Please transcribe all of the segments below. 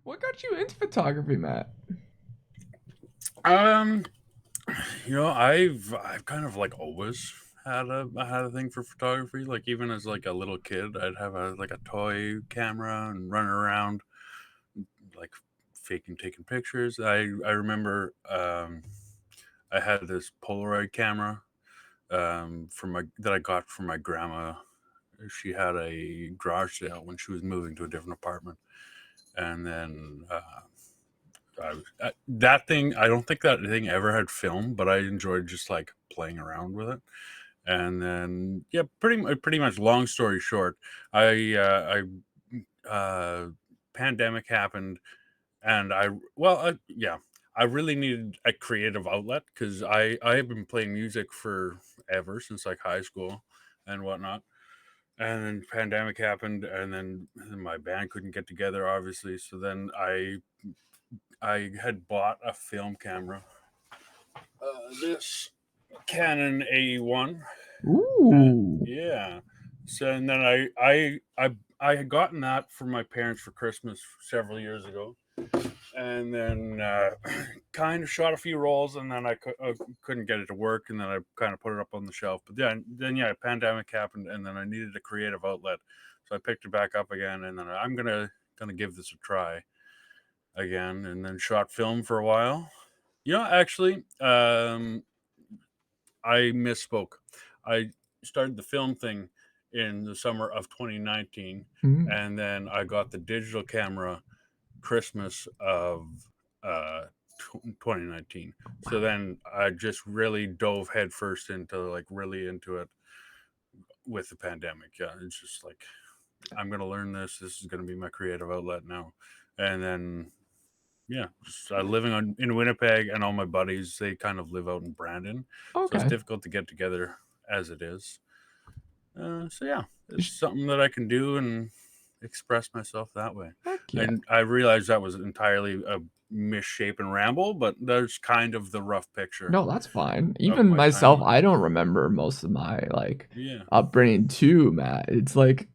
What got you into photography, Matt? Um, I've kind of like always had a thing for photography. Like even as like a little kid, I'd have a toy camera and run around like faking taking pictures. I remember I had this Polaroid camera from my that I got from my grandma. She had a garage sale when she was moving to a different apartment, and then that thing, I don't think that thing ever had film, but I enjoyed just like playing around with it. And then yeah, pretty much. Long story short, I pandemic happened, and I really needed a creative outlet because I have been playing music for ever since like high school and whatnot. And then pandemic happened, and then my band couldn't get together, obviously. So then I had bought a film camera, this Canon A1, Ooh. yeah. So and then I had gotten that for my parents for Christmas several years ago, and then kind of shot a few rolls, and then I couldn't get it to work, and then I kind of put it up on the shelf. But then yeah, pandemic happened, and then I needed a creative outlet, so I picked it back up again, and then I'm gonna give this a try again, and then shot film for a while. Actually, I misspoke. I started the film thing in the summer of 2019, Mm. and then I got the digital camera Christmas of 2019. So then I just really dove headfirst into like really into it with the pandemic. Yeah, it's just like I'm gonna learn this. This is gonna be my creative outlet now, and then yeah, just, living in Winnipeg, and all my buddies they kind of live out in Brandon, so it's Okay. difficult to get together as it is. So yeah, it's Sh- something that I can do and express myself that way. Heck yeah. And I realized that was entirely a misshapen ramble, but there's kind of the rough picture No, that's fine. of Even my myself, timeline. I don't remember most of my like Yeah, upbringing too, Matt. It's like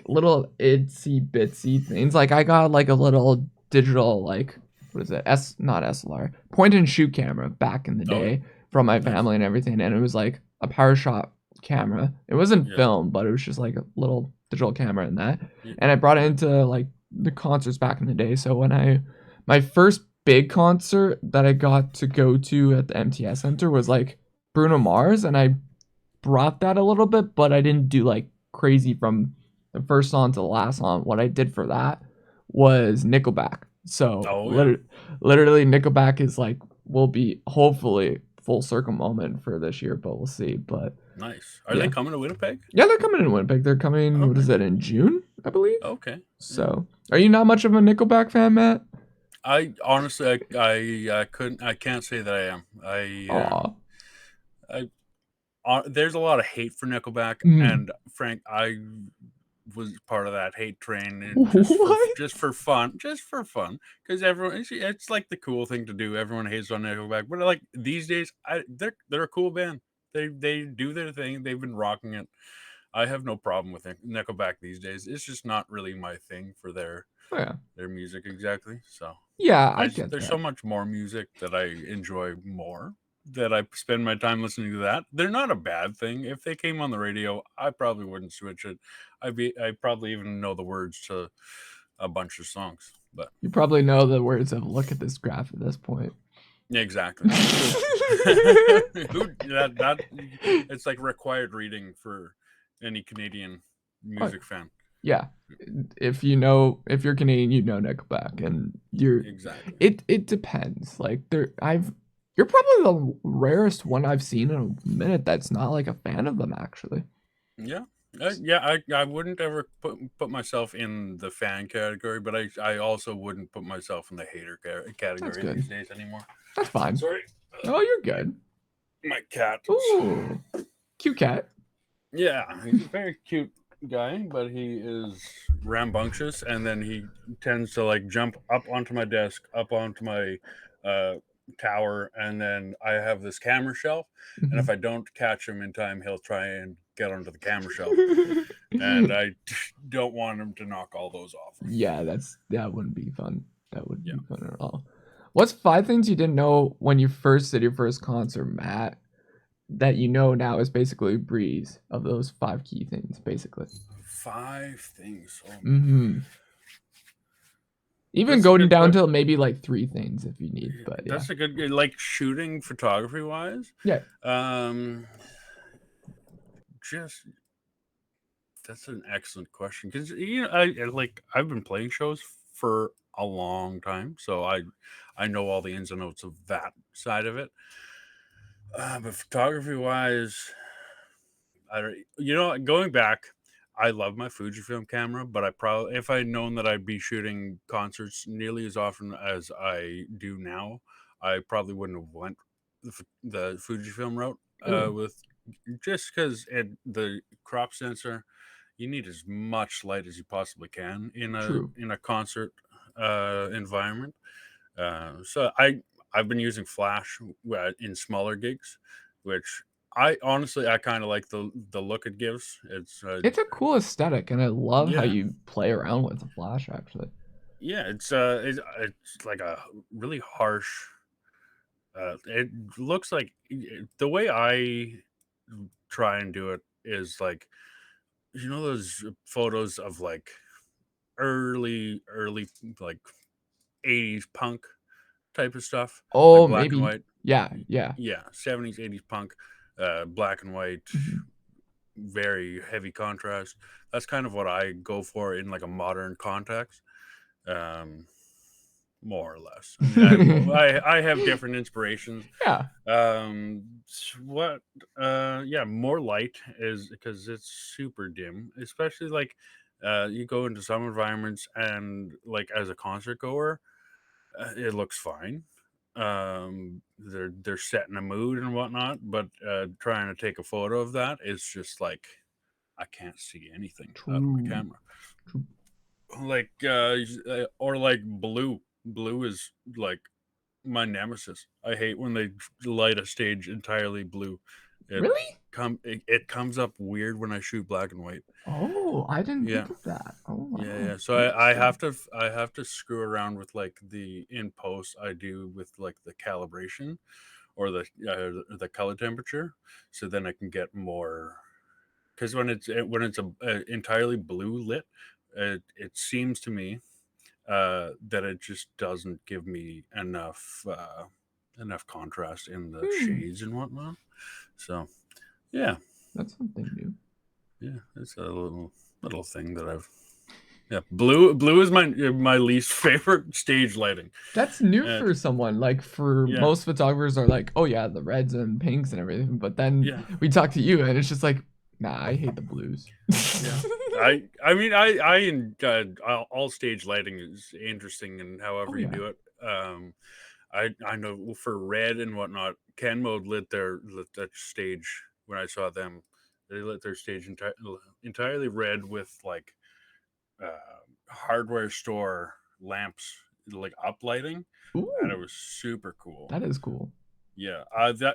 little itsy bitsy things. Like I got like a little digital like what is it? Not SLR. Point and shoot camera back in the oh day from my nice, family and everything. And it was like a power shot camera. It wasn't yeah, film, but it was just like a little digital camera in that. yeah, And I brought it yeah. into like the concerts back in the day. So when I my first big concert that I got to go to at the MTS Center was like Bruno Mars, and I brought that a little bit, but I didn't do like crazy from the first song to the last song. What I did for that was Nickelback. So Oh yeah, literally, Nickelback is like will be hopefully full circle moment for this year, but we'll see. But nice. Are they yeah, coming to Winnipeg? yeah, they're coming in Winnipeg. They're coming. Oh What is nice. that in June? I believe. Okay. Yeah. So, are you not much of a Nickelback fan, Matt? I honestly, I couldn't, I can't say that I am. Aw. I there's a lot of hate for Nickelback, Mm. and Frank, I was part of that hate train, and What? just for fun, because everyone it's like the cool thing to do. Everyone hates on Nickelback, but like these days, they're a cool band. They do their thing. They've been rocking it. I have no problem with Nickelback these days. It's just not really my thing for Oh, yeah. their music exactly. So Yeah, I get there's so that. much more music that I enjoy more, that I spend my time listening to that. They're not a bad thing. If they came on the radio, I probably wouldn't switch it. I probably even know the words to a bunch of songs. But You probably know the words of "Look at this graph" at this point. yeah, exactly. Who that it's like required reading for any Canadian Oh, music fan. yeah. If you're Canadian, you know Nickelback, and Exactly. it depends. Like you're probably the rarest one I've seen in a minute that's not like a fan of them actually. Yeah. Yeah, I wouldn't ever put myself in the fan category, but I also wouldn't put myself in the hater That's category good. these days anymore. That's fine. Sorry, Oh, you're my good. my cat. Ooh, cute cat. Yeah, he's a very cute guy, but he is rambunctious, and then he tends to like jump up onto my desk, up onto my uh, tower, and then I have this camera shelf, and if Mhm. I don't catch him in time, he'll try and get onto the camera shelf, and I don't want them to knock all those off. Yeah, that wouldn't be fun. That wouldn't Yeah. be fun at all. What's 5 things you didn't know when you first did your first concert, Matt, that you know now is basically a breeze of those 5 key things, basically? 5 things. Oh, Mm-hmm. Even that's a going good down question. to maybe like 3 things if you need, but yeah. That's a good, like shooting photography wise. Yeah, Just that's an excellent question because I've been playing shows for a long time, so I know all the ins and outs of that side of it. But photography wise, I don't, going back, I love my Fujifilm camera, but I probably, if I'd known that I'd be shooting concerts nearly as often as I do now, I probably wouldn't have went the Fujifilm route. ooh, With just because the crop sensor, you need as much light as you possibly can true. in a concert environment. So I've been using flash in smaller gigs, which I kind of like the look it gives. It's a cool aesthetic, and I love how Yeah, you play around with the flash, actually. yeah, it's like a really harsh. It looks like the way I try and do it is like those photos of like early like 80s punk type of stuff, like Oh, black and maybe. white. Yeah, yeah. Yeah, 70s, 80s punk, black and white, Mhm. very heavy contrast. That's kind of what I go for in like a modern context, um, more or less. I mean, I have different inspirations. Yeah. What? Yeah, more light is because it's super dim, especially like you go into some environments and like as a concert goer, it looks fine. They're setting a mood and whatnot, but trying to take a photo of that is just like I can't see anything out of my True. camera. True. Like or like blue. Blue is like my nemesis. I hate when they light a stage entirely blue. It Really? it comes up weird when I shoot black and white. Oh, I didn't Yeah. think of that. Oh, Yeah, wow. yeah. So Interesting. I have to screw around with like the in post I do with like the calibration or the color temperature, so then I can get more. Because when it's a entirely blue lit, it seems to me that it just doesn't give me enough contrast in the Hmm. shades and whatnot. So yeah, That's something new. yeah, it's a little thing that I've. Yeah, blue is my least favorite stage lighting. That's new Uh, for someone. Like for yeah, most photographers are like, oh yeah, the reds and pinks and everything. But then yeah, we talk to you and it's just like, nah, I hate the blues. yeah. I mean all stage lighting is interesting and Oh however you yeah. do it. I know for red and whatnot, Ken Mode lit that stage when I saw them. They lit their stage entirely red with like hardware store lamps, like uplighting, and it Ooh, was super cool. that is cool. Yeah,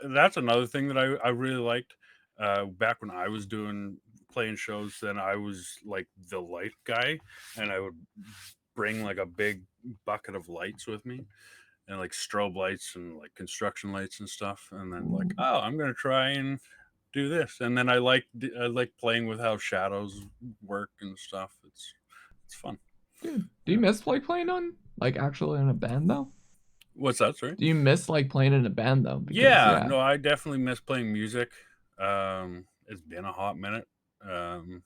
that's another thing that I really liked. Back when I was doing playing shows, then I was like the light guy, and I would bring like a big bucket of lights with me, and like strobe lights and like construction lights and stuff. And then like, Ooh, oh, I'm gonna try and do this. And then I like playing with how shadows work and stuff. It's fun. dude. Do you Yeah. miss like playing on like actually in a band though? What's that? Sorry. Do you miss like playing in a band though? Because Yeah, yeah, no, I definitely miss playing music. It's been a hot minute. Um,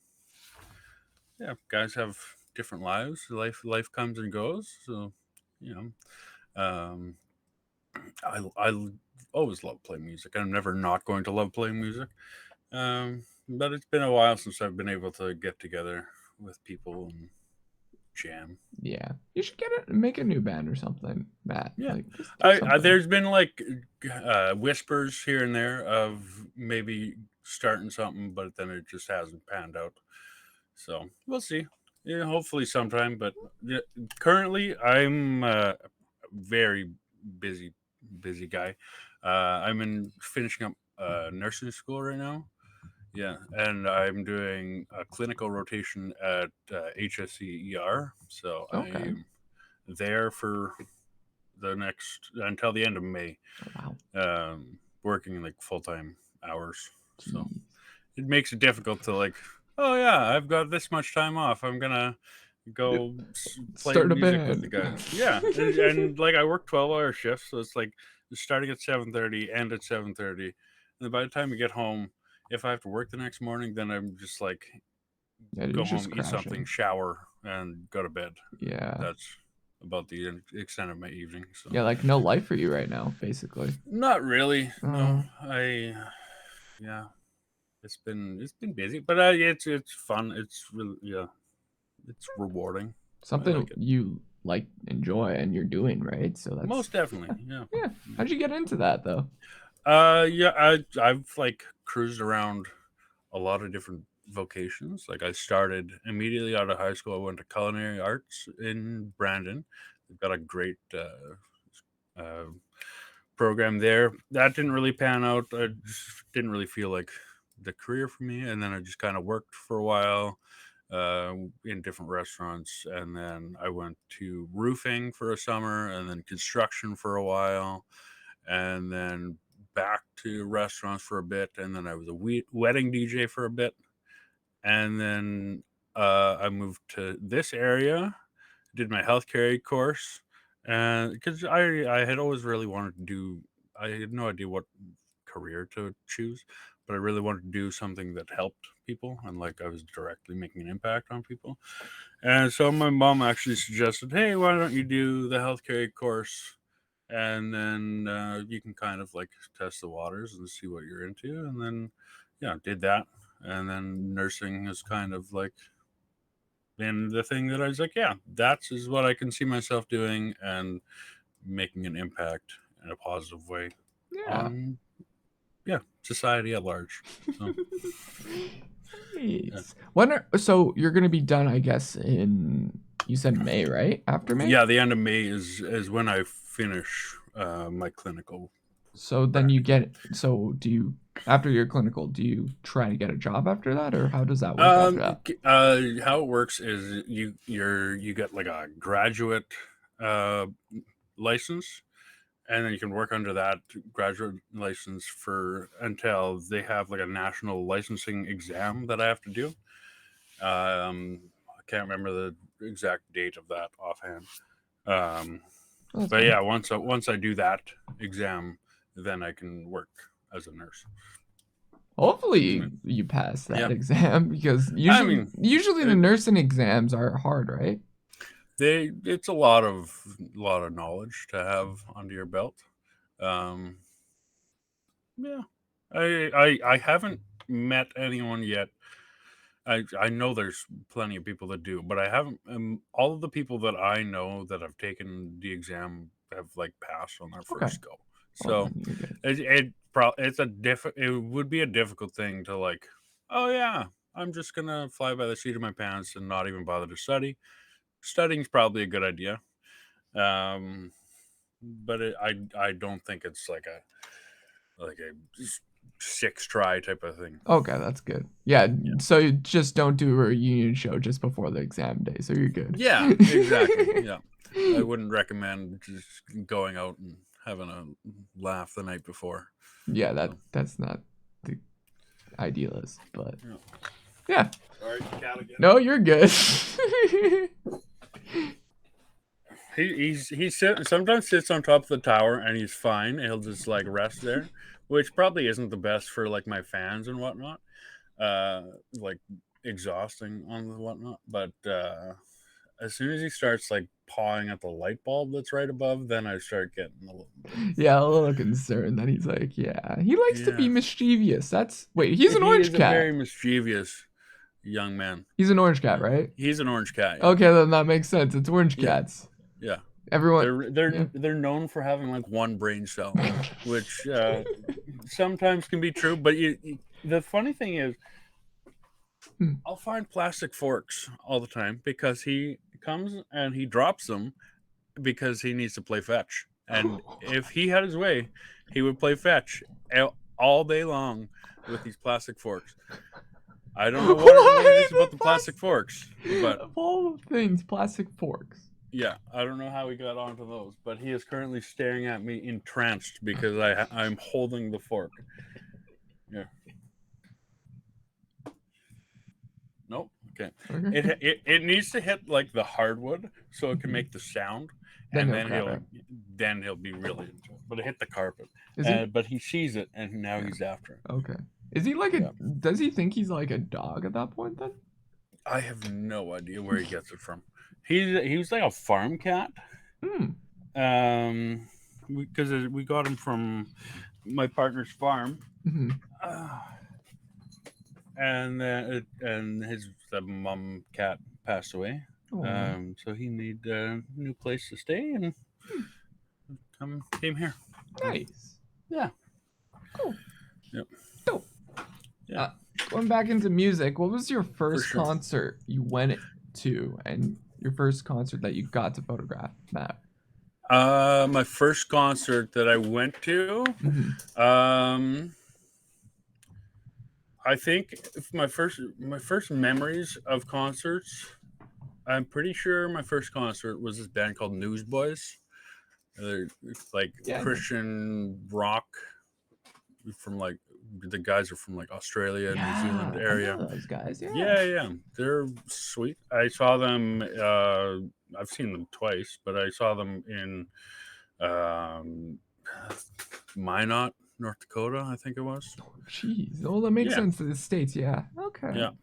yeah, guys have different lives. Life comes and goes. So, you um, I always love playing music. I'm never not going to love playing music. But it's been a while since I've been able to get together with people and jam. yeah. You should get it, make a new band or something, Matt. Yeah, Like just do something. there's been like whispers here and there of maybe starting something, but then it just hasn't panned out. So we'll see. Yeah, hopefully sometime. But yeah, currently, I'm a very busy, busy guy. I'm in finishing up nursing school right now, Yeah, and I'm doing a clinical rotation at HSCER, so Okay. I'm there for the next until the end of May, Oh, wow. working like full time hours. So Jeez. it makes it difficult to like, oh yeah, I've got this much time off. I'm gonna go play Start a music with the band. guys. Yeah, and like I work 12-hour shifts, so it's like starting at 7:30, end at 7:30, and then by the time you get home, if I have to work the next morning, then I'm just like Yeah, you're go just home, eat something, crashing. shower, and go to bed. Yeah. That's about the extent of my evening. So Yeah, like no life for you right now, basically. not really. No, Uh, yeah, it's been busy, but it's fun. It's really it's rewarding. I something like it. you like enjoy and you're doing, right? So that's Most definitely, yeah. yeah. Yeah. How'd you get into that though? Yeah, I've like cruised around a lot of different vocations. Like I started immediately out of high school. I went to culinary arts in Brandon. They've got a great uh, program there. That didn't really pan out. I just didn't really feel like the career for me. And then I just kind of worked for a while in different restaurants. And then I went to roofing for a summer and then construction for a while. And then back to restaurants for a bit. And then I was a wedding DJ for a bit. And then I moved to this area, did my healthcare course, and because I had always really wanted to do, I had no idea what career to choose, but I really wanted to do something that helped people and like I was directly making an impact on people. And so my mom actually suggested, hey, why don't you do the healthcare course? And then you can kind of like test the waters and see what you're into. And then, yeah, did that. And then nursing is kind of like been the thing that I was like, yeah, that's is what I can see myself doing and making an impact in a positive way Yeah. on, yeah, society at large. So, yeah. Nice. So you're gonna be done, I guess, in you said May, right? After May? Yeah, the end of May is when I finish my clinical So then you practice. get so do you after your clinical, do you try to get a job after that or how does that work after that? How it works is you get like a graduate uh, license, and then you can work under that graduate license for until they have like a national licensing exam that I have to do. I can't remember the exact date of that offhand. Um, Oh, that's but fine. yeah, once I do that exam, then I can work as a nurse. Hopefully Yeah, you pass that yeah. exam because I usually mean, usually the it, nursing exams are hard, right? it's a lot of knowledge to have under your belt. Um, yeah, I haven't met anyone yet. I know there's plenty of people that do, but I haven't. All of the people that I know that have taken the exam have like passed on their Okay. first go. Well So then you're good. it would be a difficult thing to like. Oh yeah, I'm just gonna fly by the seat of my pants and not even bother to study. Studying's probably a good idea. Um, but I don't think it's like a six try type of thing. Okay, that's good. Yeah, Yeah. so you just don't do a reunion show just before the exam day, so you're good. Yeah, exactly. Yeah. I wouldn't recommend just going out and having a laugh the night before. Yeah, So, that's not the idealist, but yeah. yeah. Sorry, cat again. No, you're good. Sometimes sits on top of the tower and he's fine. He'll just like rest there, which probably isn't the best for like my fans and whatnot. Like exhausting on the whatnot. But as soon as he starts like pawing at the light bulb that's right above, then I start getting a little bit. Yeah, a little concerned that he's like, yeah, he likes to Yeah, be mischievous. That's wait, he's an he orange is a very cat. mischievous young man. He's an orange cat, Yeah, right? he's an orange cat. Yeah, Okay, then that makes sense. It's orange yeah, cats. yeah. Everyone, They're they're yeah. they're known for having like one brain cell, which sometimes can be true. But the funny thing is, Hmm. I'll find plastic forks all the time because he comes and he drops them because he needs to play fetch. And if he had his way, he would play fetch all day long with these plastic forks. I don't know what it is about the plastic forks, but of all things, plastic forks. yeah, I don't know how he got onto those. But he is currently staring at me entranced because I'm holding the fork. Yeah. Nope. Okay. Okay. It needs to hit like the hardwood so it can make the sound, Then and he'll grab it. then he'll be really into it. But it hit the carpet, Is he? but he sees it, and now Yeah. he's after it. Okay. Is he like a? Yeah. Does he think he's like a dog at that point then? I have no idea where he gets it from. He was like a farm cat. Hmm. Because we got him from my partner's farm. Hmm. And his the mom cat passed away. Oh. So he needed a new place to stay and came here. Nice. Yeah. Cool. Yep. Dope. Yeah. Going back into music, what was your first sure. concert you went to, and your first concert that you got to photograph, Matt? My first concert that I went to, I think my first memories of concerts. I'm pretty sure my first concert was this band called Newsboys. They're like Christian rock from like the guys are from like Australia, New Zealand area. I know those guys. Yeah. They're sweet. I saw them. I've seen them twice, but I saw them in Minot, North Dakota. I think it was. Jeez. Oh, that makes sense to the States. Yeah. Okay. Yeah.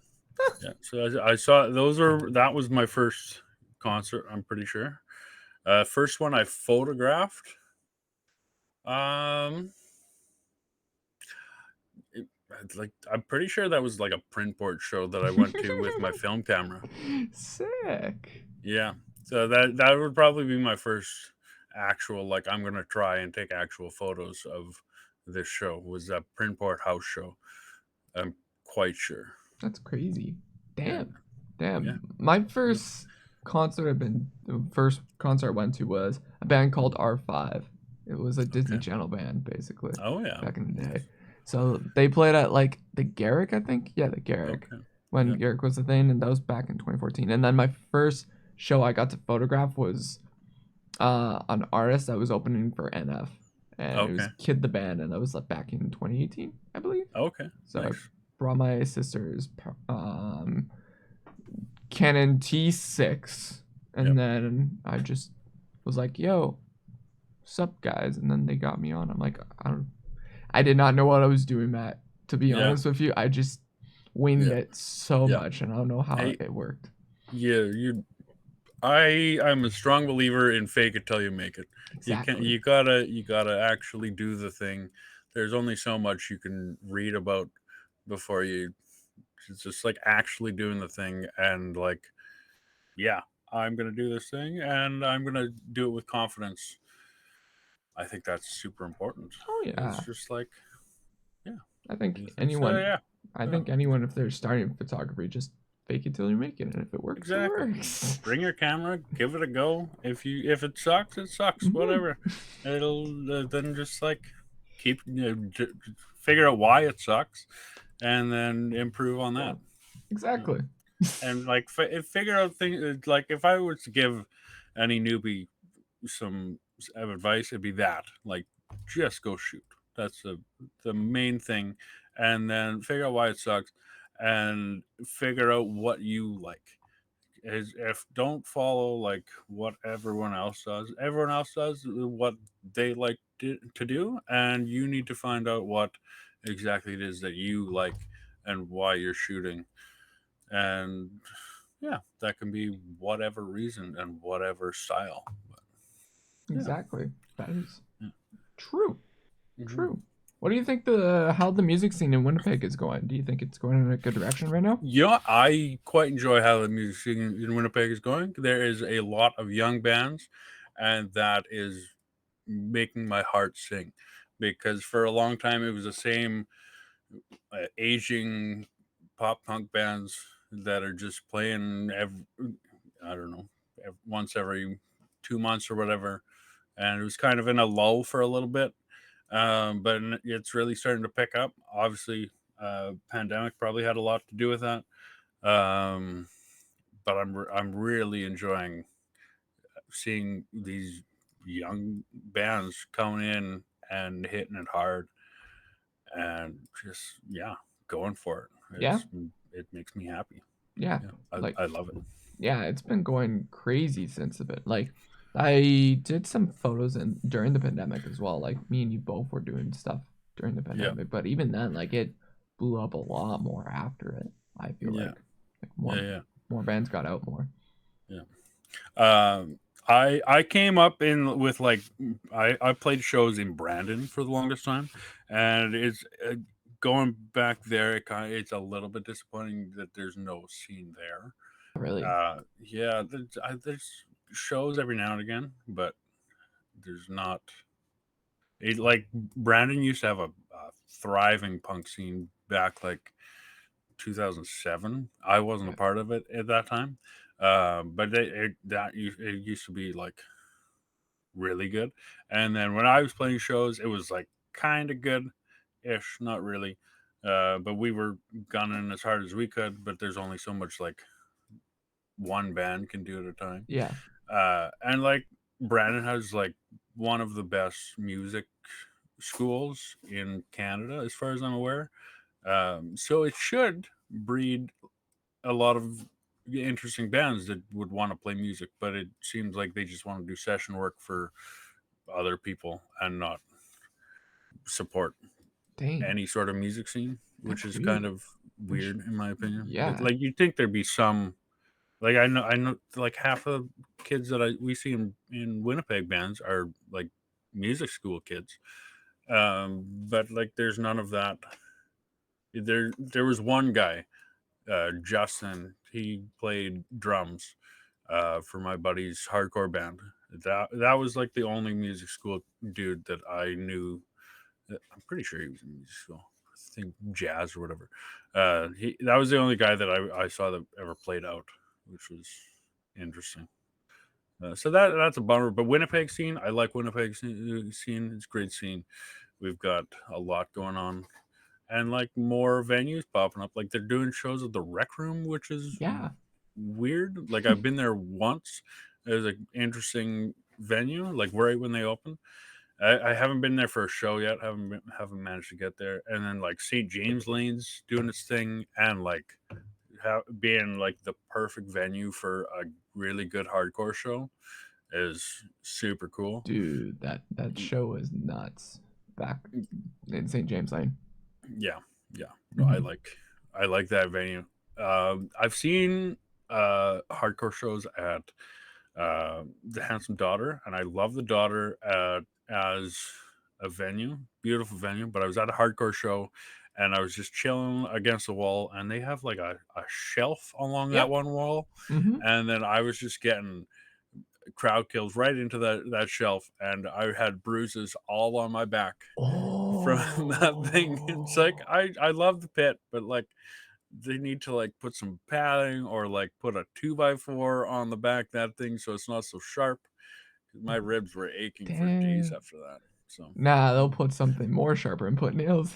So I saw those are that was my first concert. I'm pretty sure. First one I photographed. Like I'm pretty sure that was like a print board show that I went to with my film camera. Sick. Yeah. So that would probably be my first actual like I'm gonna try and take actual photos of this show was a print board house show. I'm quite sure. That's crazy. Damn. Yeah. My first the first concert I went to was a band called R5. It was a Disney Channel band, basically. Oh yeah. Back in the day. So they played at like the Garrick, I think. Yeah, the Garrick. Okay. When Garrick was a thing, and that was back in 2014. And then my first show I got to photograph was an artist that was opening for NF. And it was Kid the Band, and that was like back in 2018, I believe. Okay. So nice. I brought my sister's Canon T6, and then I just was like, "Yo, what's up, guys?" And then they got me on. I'm like, I did not know what I was doing, Matt. To be honest with you, I just winged it so much, and I don't know how it worked. Yeah, I'm a strong believer in fake it till you make it. Exactly. You gotta actually do the thing. There's only so much you can read about before you. It's just like actually doing the thing and like, yeah, I'm gonna do this thing and I'm gonna do it with confidence. I think that's super important. Oh yeah. It's just like, yeah. I think anyone. I think anyone, if they're starting photography, just fake it till you make it, and if it works, it works. Bring your camera, give it a go. If it sucks, it sucks. Whatever. It'll then just like keep figure out why it sucks, and then improve on that. Exactly. And like figure out things like if I was to give any newbie some advice, it'd be that like just go shoot. That's the main thing, and then figure out why it sucks, and figure out what you like. If don't follow like what everyone else does. Everyone else does what they like to do, and you need to find out what exactly it is that you like and why you're shooting. And yeah, that can be whatever reason and whatever style. But, exactly. That is true. True. What do you think how the music scene in Winnipeg is going? Do you think it's going in a good direction right now? Yeah, I quite enjoy how the music scene in Winnipeg is going. There is a lot of young bands, and that is making my heart sing. Because for a long time, it was the same aging pop punk bands that are just playing I don't know, once every 2 months or whatever. And it was kind of in a lull for a little bit. But it's really starting to pick up. Obviously, pandemic probably had a lot to do with that. Um, but I'm really enjoying seeing these young bands coming in and hitting it hard and just going for it. Yeah, It makes me happy. yeah, Yeah, like I love it. yeah, it's been going crazy since a bit. Like I did some photos and during the pandemic as well. Like me and you both were doing stuff during the Yeah, pandemic, but even then, like it blew up a lot more after it. I feel yeah, like yeah, more bands got out more. yeah. I came up in with like I played shows in Brandon for the longest time, and it's going back there. It's a little bit disappointing that there's no scene there. Really, Yeah, there's shows every now and again, but there's not. It like Brandon used to have a thriving punk scene back like 2007. I wasn't a okay. part of it at that time, but it used to be like really good. And then when I was playing shows, it was like kind of good ish, not really. But we were gunning as hard as we could, but there's only so much like one band can do at a time. Yeah, And like Brandon has like one of the best music schools in Canada, as far as I'm aware. So it should breed a lot of interesting bands that would want to play music, but it seems like they just want to do session work for other people and not support dang, any sort of music scene, which that's is kind weird. of Which, weird in my opinion. yeah, Like you'd think there'd be some like I know like half of kids that we see in Winnipeg bands are like music school kids. But like there's none of that. There was one guy, Justin, he played drums for my buddy's hardcore band. That was like the only music school dude that I knew. I'm pretty sure he was in music school. I think jazz or whatever. That was the only guy that I saw that ever played out, which was interesting. So that's a bummer. But Winnipeg scene, I like Winnipeg scene. It's a great scene. We've got a lot going on and like more venues popping up. Like they're doing shows at the Rec Room, which is yeah. weird. Like I've been there once. It was an interesting venue, like right when they opened. I haven't been there for a show yet. Haven't managed to get there. And then like St. James Lane's doing its thing, and like being like the perfect venue for a really good hardcore show is super cool. Dude, that show was nuts back in St. James Lane. Yeah, yeah. No, Hmm. I like that venue. I've seen hardcore shows at the Handsome Daughter, and I love the Daughter as a venue, beautiful venue. But I was at a hardcore show, and I was just chilling against the wall, and they have like a shelf along that Yep. one wall, Hmm. and then I was just getting crowd kills right into that shelf, and I had bruises all on my back from that thing. It's like Oh, I love the pit, but like they need to like put some padding or like put a 2x4 on the back of that thing so it's not so sharp. My ribs were aching for days damn. after that. So Nah, they'll put something more sharper and put nails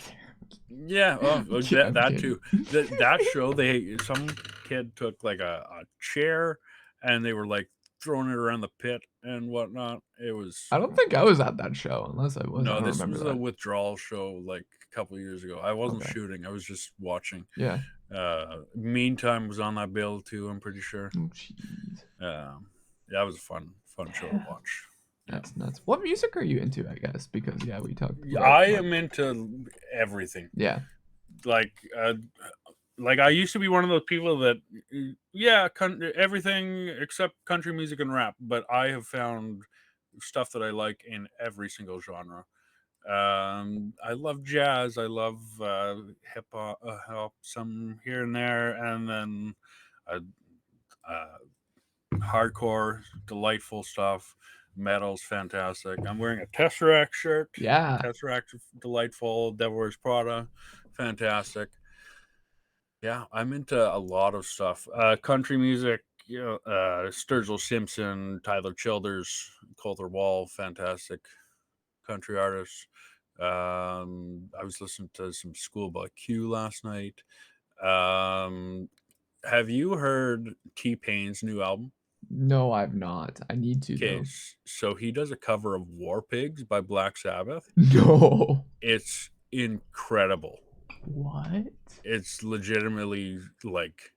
yeah, there. I'm that kidding. too. That show, they some kid took like a chair and they were like throwing it around the pit and whatnot. It was I don't think I was at that show unless I was. I no, don't this remember was a that. withdrawal show like a couple of years ago. I wasn't Okay. shooting; I was just watching. Yeah. Meantime was on that bill too. I'm pretty sure. Oh, jeez. That was a fun show to Damn. watch. Yeah, That's nuts. What music are you into, I guess? Because yeah, we talked about I like am into everything. yeah. Like, like I used to be one of those people that, everything except country music and rap. But I have found stuff that I like in every single genre. I love jazz. I love hip hop, some here and there, and then uh, uh, hardcore, delightful stuff. Metal's fantastic. I'm wearing a Tesseract shirt. Yeah. Tesseract, delightful. Devil Wears Prada, fantastic. Yeah, I'm into a lot of stuff. Country music, Sturgill Simpson, Tyler Childers, Colter Wall, fantastic country artists. I was listening to some Schoolboy Q last night. Um, have you heard T-Pain's new album? No, I've not. I need to Okay, though. so he does a cover of War Pigs by Black Sabbath. No. It's incredible. What? It's legitimately like,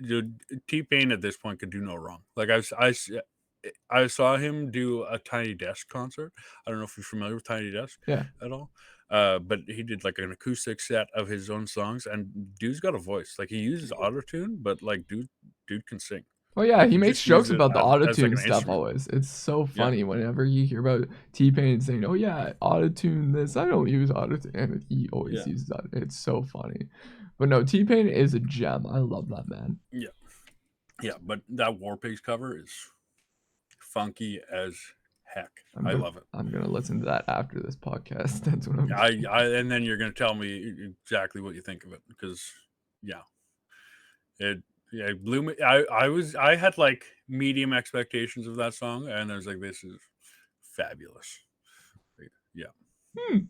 dude, T-Pain at this point could do no wrong. Like I saw him do a Tiny Desk concert. I don't know if you're familiar with Tiny Desk Yeah. at all. But he did like an acoustic set of his own songs, and dude's got a voice. Like he uses autotune, but like dude can sing. Oh yeah, Like he he makes just jokes uses it about the as like autotune an stuff instrument. always. It's so Yeah. funny whenever you hear about T-Pain saying, "Oh yeah, autotune this. I don't use autotune," and he always Yeah. uses that. It's so funny. But no, T-Pain is a gem. I love that man. Yeah. Yeah. But that War Pigs cover is funky as heck. I'm I gonna love it. I'm gonna listen to that after this podcast. That's what I'm doing. And then you're gonna tell me exactly what you think of it, because yeah, it blew me. I had like medium expectations of that song, and I was like, this is fabulous. Yeah, Hmm. yeah.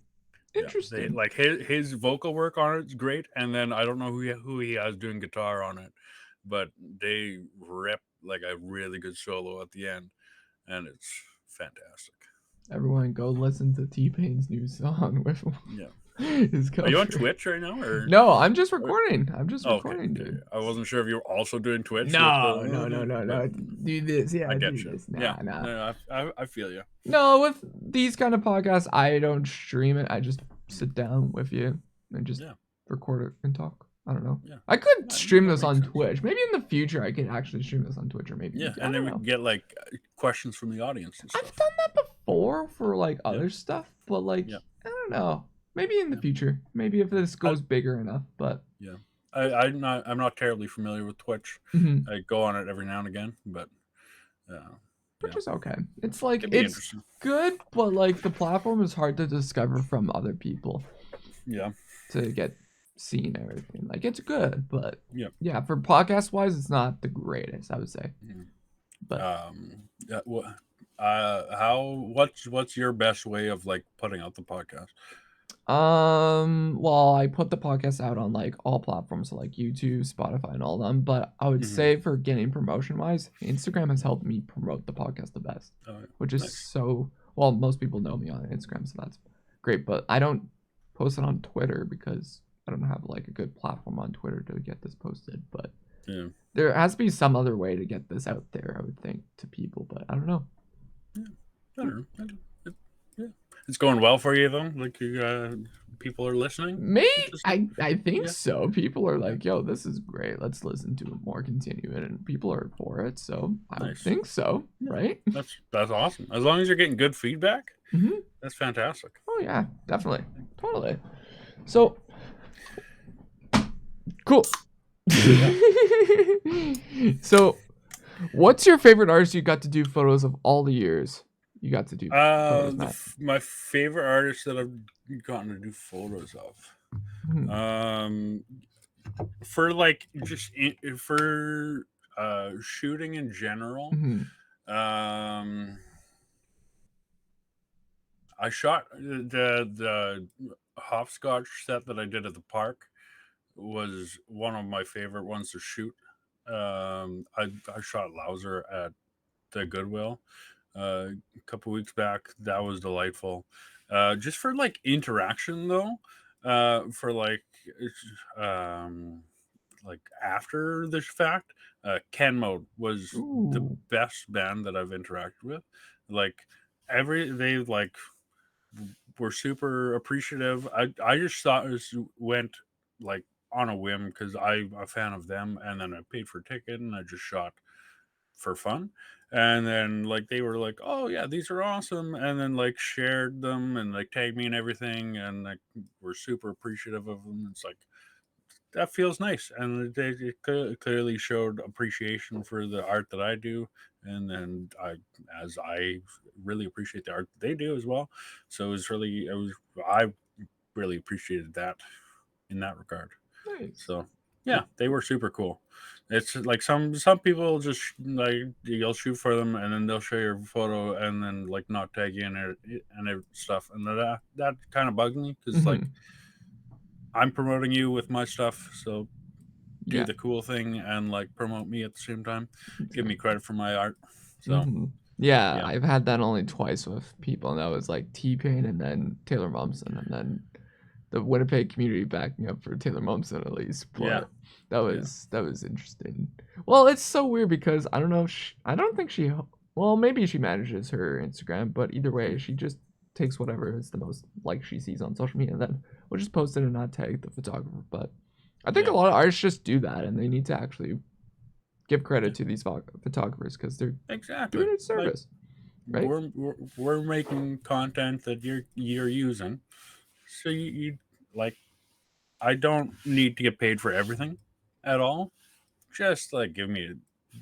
They Interesting. like his vocal work on it's great, and then I don't know who he has doing guitar on it, but they rip like a really good solo at the end, and it's fantastic. Everyone, go listen to T-Pain's new song with Yeah. his Are you on cover. Twitch right now, or? No, I'm just recording. I'm just Oh, okay, recording, okay. dude. I wasn't sure if you were also doing Twitch with No, no, no, the, no, but no. Do this, I yeah, get do you. this. Yeah, Nah, nah. no, I feel you. No, with these kind of podcasts, I don't stream it. I just sit down with you and just Yeah, record it and talk. I don't know. yeah. I could stream That this makes on sense. Twitch. Maybe in the future I could actually stream this on Twitch, or maybe Yeah, I and then don't we know. can get like questions from the audience and I've stuff. done that before for like Yeah, other stuff, but like yeah, I don't know. Maybe in the yeah. future. Maybe if this I, goes bigger enough. But yeah. I'm not terribly familiar with Twitch. mhm, I go on it every now and again, but Twitch yeah, is okay. It's like could be it's interesting. good, but like the platform is hard to discover from other people Yeah, to get seen and everything. Like it's good, but yeah. yeah, for podcast wise, it's not the greatest, I would say. Mhm. But Yeah. What's your best way of like putting out the podcast? well, I put the podcast out on like all platforms, so like YouTube, Spotify, and all of them. But I would Mm-hmm. say for getting promotion wise, Instagram has helped me promote the podcast the best, Oh, yeah. which is Nice. so well. Most people know me on Instagram, so that's great. But I don't post it on Twitter because I don't have like a good platform on Twitter to get this posted. But Yeah. there has to be some other way to get this out there, I would think, to people. But I don't know. Yeah. I don't know. Yeah. It's going well for you though. Like people are listening. Me, Which is I think yeah, so. People are yeah. like, "Yo, this is great. Let's listen to it more, continue it," and people are for it. So I would Nice. think so, Yeah. right? That's awesome. As long as you're getting good feedback, hmm that's fantastic. Oh yeah, definitely, totally. So cool. So, what's your favorite artist you got to do photos of all the years you got to do photos, Matt? My favorite artist that I've gotten to do photos of. Mhm, Um, for like for shooting in general. mhm. Um, I shot the hopscotch set that I did at the park was one of my favorite ones to shoot. I shot Louser at the Goodwill a couple weeks back. That was delightful. Just for like interaction though, for um, like after the fact, Ken Mode was the Ooh. best band that I've interacted with. Like they like were super appreciative. I just thought it went like on a whim because I'm a fan of them, and then I paid for a ticket and I just shot for fun. And then like they were like, "Oh yeah, these are awesome," and then like shared them and like tagged me and everything, and like were super appreciative of them. It's like that feels nice, and it clearly showed appreciation for the art that I do, and then as I really appreciate the art that they do as well. So I really appreciated that in that regard. Nice. So yeah, they were super cool. It's like some people just like you'll shoot for them and then they'll show your photo and then like not tag you in it and stuff, and that kind of bugs me because like Hmm. I'm promoting you with my stuff, so do Yeah, the cool thing and like promote me at the same time, give me exactly. credit for my art. So Hmm. Yeah, yeah, I've had that only twice with people, and that was like T-Pain and then Taylor Momsen, and then the Winnipeg community backing up for Taylor Momsen at least. yeah, But that yeah. was that was interesting. Well, it's so weird because I don't know. If I don't think she. Well, maybe she manages her Instagram, but either way, she just takes whatever is the most like she sees on social media, and then we'll just post it and not tag the photographer. But I think a Yeah, lot of artists just do that, and they need to actually give credit to these photographers because they're exactly. doing a Like service, right? we're making content that you're using, so you like I don't need to get paid for everything at all. Just like give me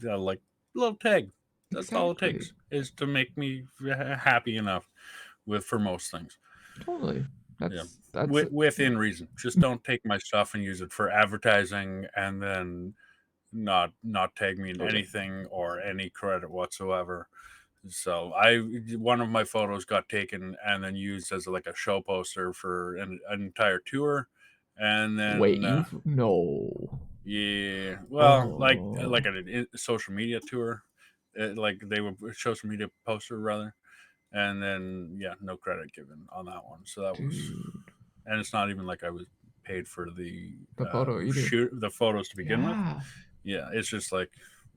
a like little tag. That's all it Exactly. takes is to make me happy enough with for most things. Totally. Yeah, That's within reason. Just don't take my stuff and use it for advertising, and then not tag me in totally. anything or any credit whatsoever. So I one of my photos got taken and then used as like a show poster for an entire tour, and Wait, then you've no. yeah, well, like Oh, a social media tour, like they were social media poster rather, and then yeah, no credit given on that one. So that was, dude, and it's not even like I was paid for the the photo either. the photos to begin with. Yeah, Yeah, it's just like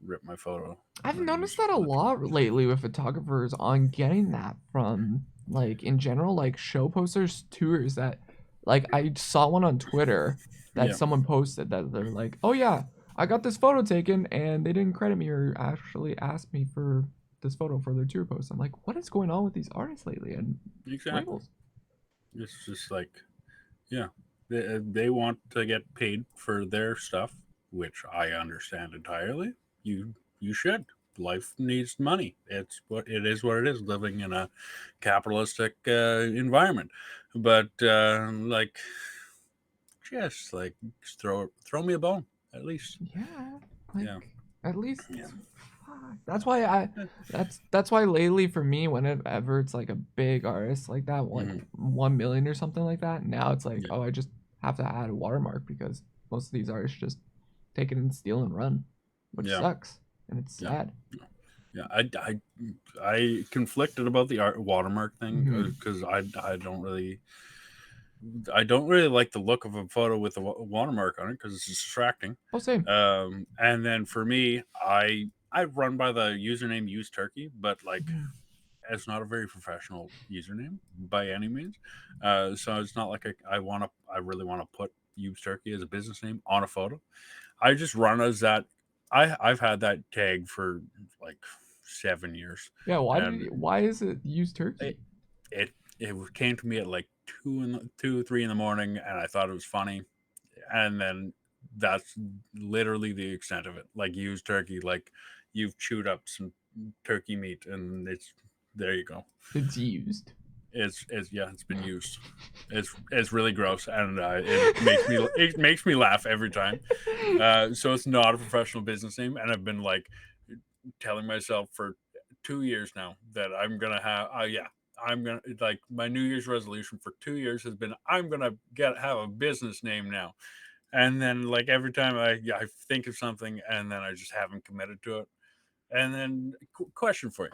rip my photo I've and noticed use that it a for the tour. lot lately with photographers on getting that from like in general, like show posters, tours that like I saw one on Twitter that Yeah, someone posted that they're like, oh yeah, I got this photo taken and they didn't credit me or actually asked me for this photo for their tour post. I'm like, what is going on with these artists lately and exactly. labels? It's just like yeah, they want to get paid for their stuff, which I understand entirely. You should. Life needs money. It's what it is. What it is. Living in a capitalistic environment, but like just like just throw me a bone at least. Yeah, Yeah, like at least yeah, fuck. That's why lately for me whenever it's like a big artist like that, like hmm 1 million or something like that, now it's like, yeah, oh, I just have to add a watermark because most of these artists just take it and steal and run, which yeah, sucks and it's yeah. sad. Yeah, I conflicted about the art watermark thing Hmm. because I don't really like the look of a photo with a watermark on it because it's distracting. Oh, same. And then for me, I run by the username use turkey, but like Mhm. it's not a very professional username by any means. So it's not like I really want to put use turkey as a business name on a photo. I just run as that. I've had that tag for like 7 years, Yeah, and why is it used it turkey? it it came to me at like 3 in the morning, and I thought it was funny, and then that's literally the extent of it. Like used turkey, like you've chewed up some turkey meat, and it's there you go. It's used. It's yeah, it's been used. It's really gross, and it makes me laugh every time. So it's not a professional business name, and I've been like telling myself for 2 years now that I'm gonna have. Yeah, I'm gonna like my New Year's resolution for 2 years has been I'm gonna have a business name now, and then like every time I think of something and then I just haven't committed to it. And then question for you.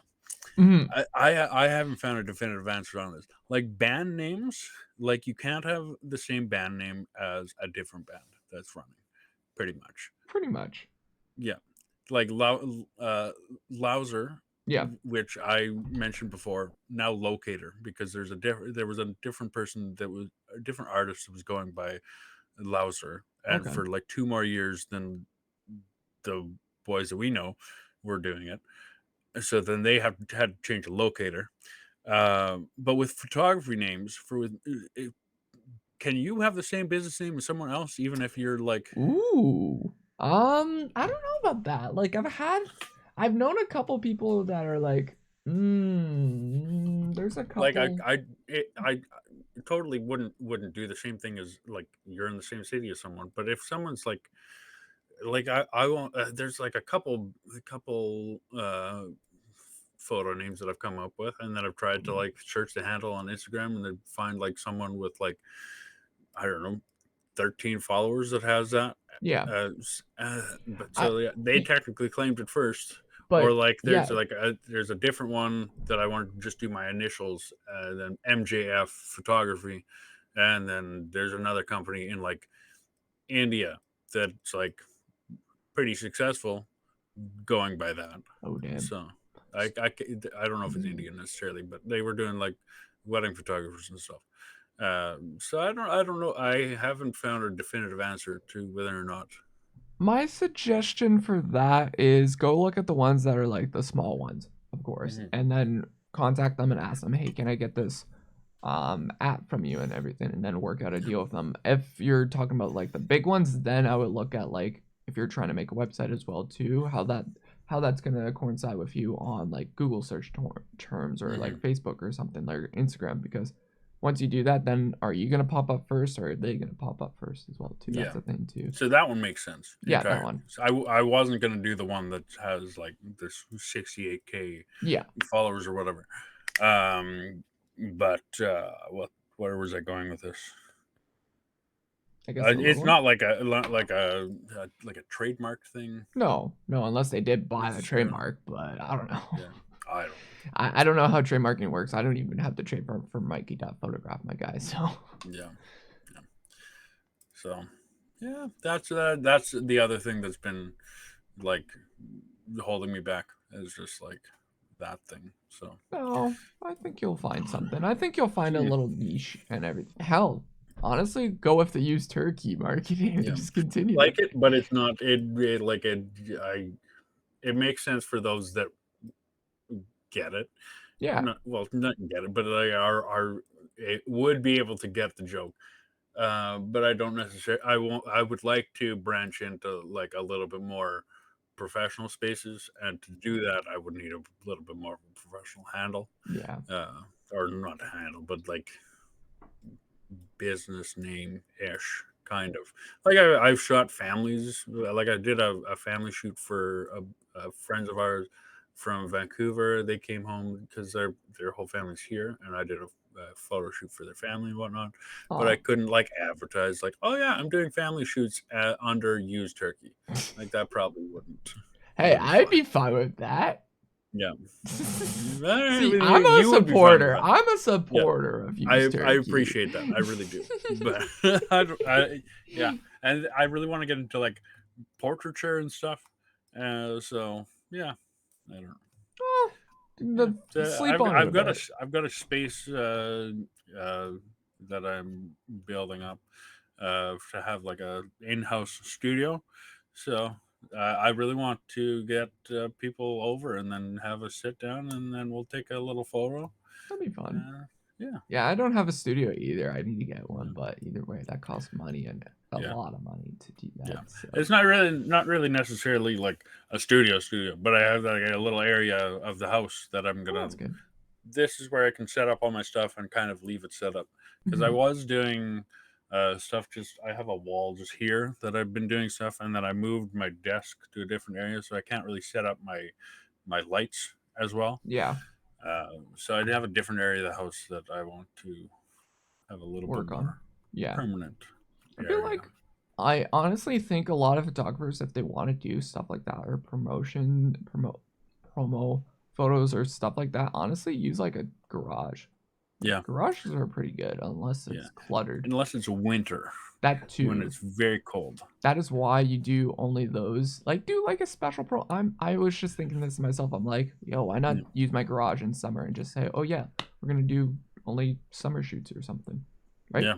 Mhm. I haven't found a definitive answer on this. Like band names, like you can't have the same band name as a different band that's running, pretty much. Pretty much. Yeah, like Louser, Yeah. which I mentioned before, now Locator because there was a different person that was a different artist that was going by Louser, and Okay. for like 2 more years than the boys that we know were doing it. So then they have had to change a locator. But with photography names, can you have the same business name as someone else, even if you're like Ooh. I don't know about that. Like I've known a couple people that are like, there's a like couple. I totally wouldn't do the same thing as like you're in the same city as someone. But if someone's like like I won't. There's like a couple photo names that I've come up with, and then I've tried to like search the handle on Instagram and then find like someone with like, I don't know, 13 followers that has that. Yeah. But I so yeah, they y- technically claimed it first, or but like yeah, there's a different one that I want to just do my initials, then MJF photography, and then there's another company in like India that's like pretty successful going by that. oh damn. So I don't know if it's Indian necessarily, but they were doing like wedding photographers and stuff. So I don't know. I haven't found a definitive answer to whether or not. My suggestion for that is go look at the ones that are like the small ones, of course, Mhm. and then contact them and ask them, "Hey, can I get this app from you and everything?" and then work out a deal with them. If you're talking about like the big ones, then I would look at like if you're trying to make a website as well too, how that's going to coincide with you on like Google search terms or like Mhm. Facebook or something like Instagram because once you do that, then are you going to pop up first or are they going to pop up first as well too? That's Yeah. the thing too. So that one makes sense Yeah, that entirely. one. So I wasn't gonna do the one that has like this 68K Yeah, followers or whatever. But where was I going with this? I guess the little It's one. not like a trademark thing. No, no, unless they did buy the It's trademark, but I don't know. yeah. I don't. I don't know how trademarking works. I don't even have the trademark for Mikey.photograph, my guy. So, Yeah. Yeah. So yeah, that's the other thing that's been like holding me back is just like that thing. So no, I think you'll find something. I think you'll find a yeah. little niche and everything. Hell, honestly, go with the used turkey marketing and Yeah. just continue Like that. it, but it's not. It like it. I. It makes sense for those that get it. Yeah, Not well, not get it, but they are it would be able to get the joke. But I don't necessarily. I won't. I would like to branch into like a little bit more professional spaces, and to do that, I would need a little bit more of a professional handle, yeah. or not handle, but like business name ish kind of. Like I've shot families. Like I did a family shoot for friends of ours from Vancouver. They came home because their whole family's here, and I did a photo shoot for their family and whatnot. But I Oh, couldn't like advertise like, oh yeah, I'm doing family shoots under used turkey. Like that probably hey, wouldn't I'd fly. be fine with that. Yeah. See, I'm a You would be fine with supporter. that. I'm a Yeah. supporter of used I turkey. appreciate that. I really do. But yeah, and I really want to get into like portraiture and stuff. So yeah, I don't know. Oh, Yeah, sleep on it a bit. I've got a space uh, that I'm building up to have like a in-house studio. So I really want to get people over and then have a sit down and then we'll take a little photo. That'd be fun. Uh, yeah, Yeah, I don't have a studio either. I need to get one, yeah, but either way, that costs money and a yeah. lot of money to do Yeah, that. So, it's not really necessarily like a studio, but I have like a little area of the house that I'm oh, gonna. that's good. This is where I can set up all my stuff and kind of leave it set up because I Hmm. was doing stuff. Just I have a wall just here that I've been doing stuff, and then I moved my desk to a different area, so I can't really set up my lights as well. Yeah, So I'd have a different area of the house that I want to have a little bit work on. more Yeah, permanent I feel area. like I honestly think a lot of photographers, if they want to do stuff like that or promo photos or stuff like that, honestly use like a garage. Like Yeah, garages are pretty good unless yeah. it's cluttered. Unless it's winter That when too. it's very cold. That is why you do only those. Like do like a special pro. I was just thinking this to myself. I'm like, yo, why not Yeah, use my garage in summer and just say, oh yeah, we're gonna do only summer shoots or something, right? yeah,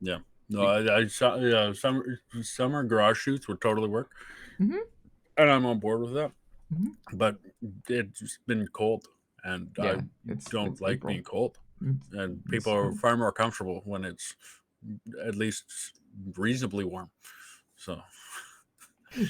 yeah. No, I saw summer garage shoots would totally work, Mm-hmm. and I'm on board with that. Mm-hmm. But it's been cold, and I Yeah, don't it's like being April. cold. It's, And it's people are cold. far more comfortable when it's at least reasonably warm. So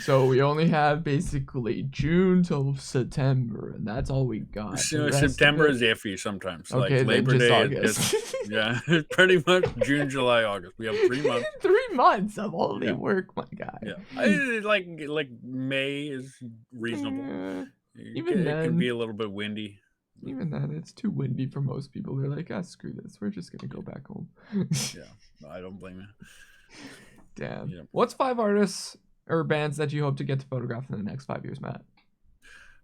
So we only have basically June till September, and that's all we got. The So rest of September it, is iffy sometimes. Like okay, then Labor just Day is just August. yeah, pretty much June, July, August. We have 3 months. 3 months of only Yeah, work, my guy. yeah. I like May is reasonable. Eh, It even it can be then, a little bit windy. But it's too windy for most people. They're like, ah, screw this. We're just gonna go yeah, back home. yeah. I don't blame you. Damn. Yeah. What's 5 artists or bands that you hope to get to photograph in the next 5 years, Matt?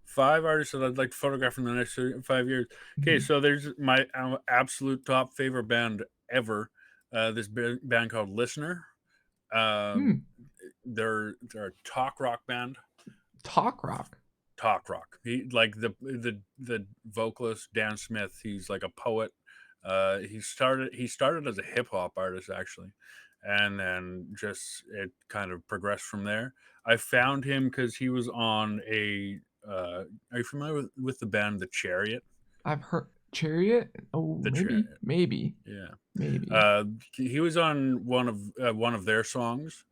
5 artists that I'd like to photograph in the next 5 years. Okay, Mhm. so there's my absolute top favorite band ever. This band called Listener. Um, Hmm. they're a talk rock band. Talk rock. Talk rock. He like the vocalist Dan Smith. He's like a poet. He started as a hip hop artist actually, and then just it kind of progressed from there. I found him because he was on a. Are you familiar with the band The Chariot? I've heard Chariot. Oh, The maybe, Chariot. maybe, Yeah. maybe. He was on one of their songs,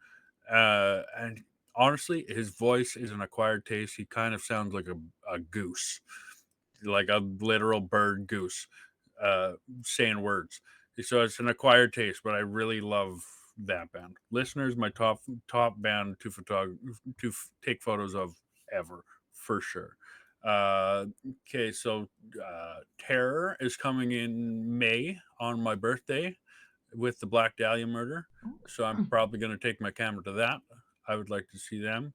and honestly, his voice is an acquired taste. He kind of sounds like a goose, like a literal bird goose, uh, saying words. So it's an acquired taste, but I really love that band. Listeners, my top band take photos of ever for sure. Okay, so Terror is coming in May on my birthday with the Black Dahlia murder. So I'm Oh, probably going to take my camera to that. I would like to see them.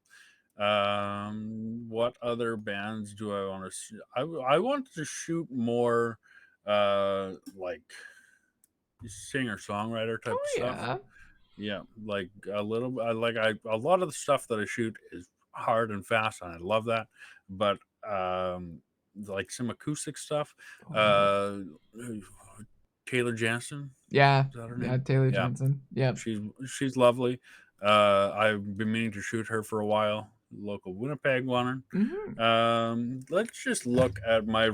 What other bands do I want to see? I want to shoot more, like singer songwriter type of stuff. yeah. Yeah, like a little. A lot of the stuff that I shoot is hard and fast, and I love that. But like some acoustic stuff. Oh, Uh, Taylor Jansen, yeah. is that her Yeah. name? Taylor Yeah, Jensen. Yep. she's lovely. I've been meaning to shoot her for a while. Local Winnipeg one. Hmm. Let's just look at my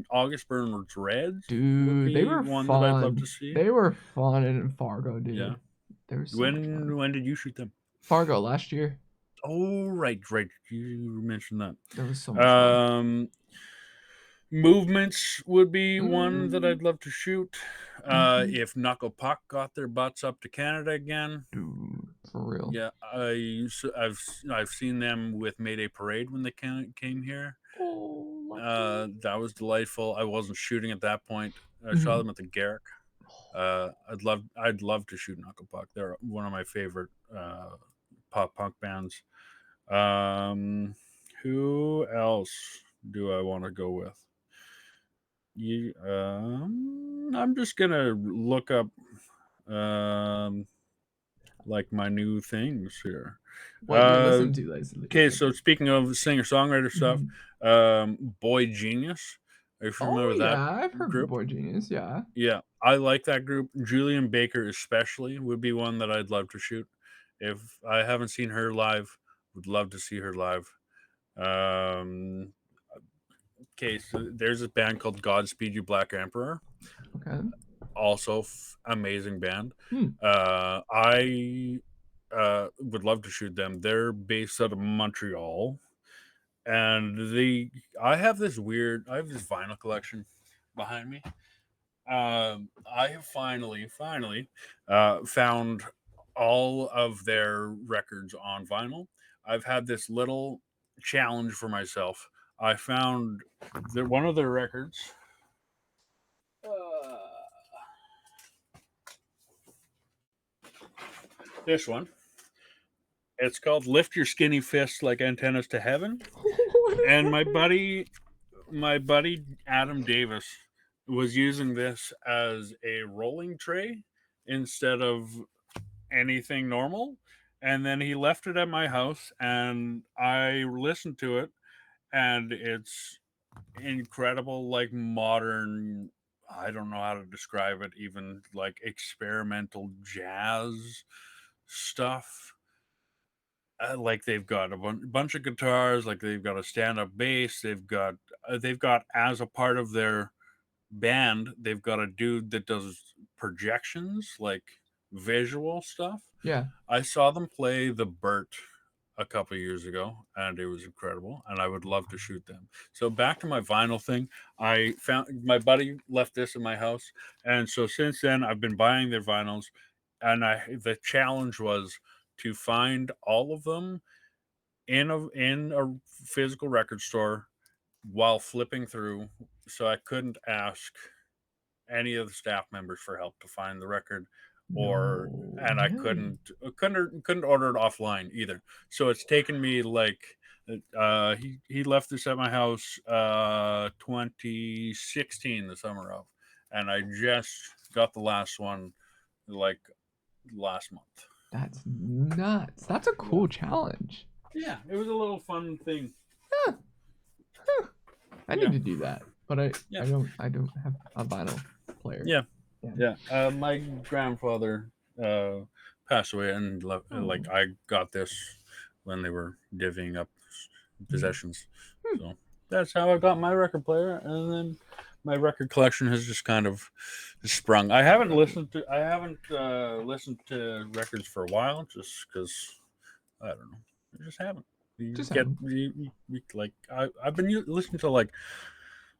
August Burns Reds would Dude, they be were one that I'd love to fun. see. They were fun in Fargo, Yeah. dude. They were so much fun. When did you shoot them? Fargo last year. Oh, right. You mentioned that. That was so much fun. Um, Movements would be one that Mm, I'd love to shoot. mhm. If Knuckle Puck got their butts up to Canada again, Dude, for real. yeah, I've seen them with Mayday Parade when they came here. Oh, lucky. That was delightful. I wasn't shooting at that point. I saw Mhm. them at the Garrick. I'd love to shoot Knuckle Puck. They're one of my favorite pop punk bands. Um, who else do I want to go with? I'm just gonna look up um, like my new things here. What you're Uh, listening to okay, so lately. speaking of singer songwriter stuff, Mhm. Boy Genius. Are you familiar Oh, with that yeah, I've heard of group? Boy Genius, yeah. Yeah, I like that group. Julian Baker, especially, would be one that I'd love to shoot. If I haven't seen her live, would love to see her live. Um, okay, so there's a band called Godspeed You Black Emperor. Okay. Also, amazing band. Hmm. I would love to shoot them. They're based out of Montreal, and I have this vinyl collection behind me. I have finally found all of their records on vinyl. I've had this little challenge for myself. I found one of their records. Uh, this one. It's called "Lift Your Skinny Fists Like Antennas to Heaven," What is and that? my buddy Adam Davis was using this as a rolling tray instead of anything normal. And then he left it at my house, and I listened to it, and it's incredible, like modern. I don't know how to describe it, even like experimental jazz stuff. Like they've got a bunch of guitars, like they've got a stand-up bass, they've got as a part of their band, they've got a dude that does projections, like visual stuff, Yeah. I saw them play the Burt a couple years ago, and it was incredible. And I would love to shoot them. So back to my vinyl thing, I found my buddy left this in my house, and so since then I've been buying their vinyls. And the challenge was to find all of them in a physical record store while flipping through, so I couldn't ask any of the staff members for help to find the record, or No and I way. couldn't order it offline either. So it's taken me like he left this at my house 2016, the summer of, and I just got the last one like last month. That's nuts. That's a Yeah. cool challenge. Yeah, it was a little fun thing. Huh. Huh. I Yeah. need to do that, but I Yeah. I don't have a vinyl player. Yeah. My grandfather passed away, and like I got this when they were divvying up possessions. Hmm. So that's how I got my record player, and then my record collection has just kind of sprung. I haven't listened to records for a while, just because I don't know. I just haven't. Just haven't. Like I've been listening to like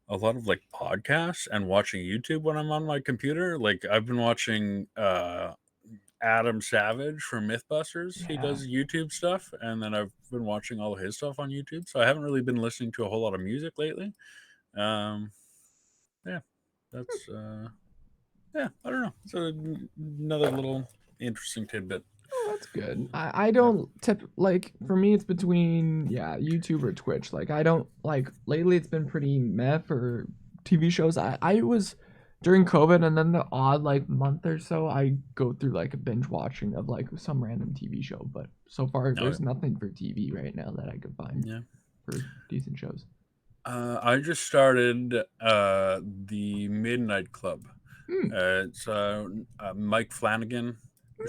a lot of like podcasts and watching YouTube when I'm on my computer. Like I've been watching Adam Savage from Mythbusters. He Yeah. does YouTube stuff, and then I've been watching all of his stuff on YouTube. So I haven't really been listening to a whole lot of music lately. Yeah, that's yeah. I don't know. It's another little interesting tidbit. Oh, that's good. I don't like for me it's between YouTube or Twitch. Like I don't like lately it's been pretty meh for TV shows. I was during COVID and then the odd like month or so I go through like a binge watching of like some random TV show, but so far there's nothing for TV right now that I could find for decent shows. I just started the Midnight Club. It's Mike Flanagan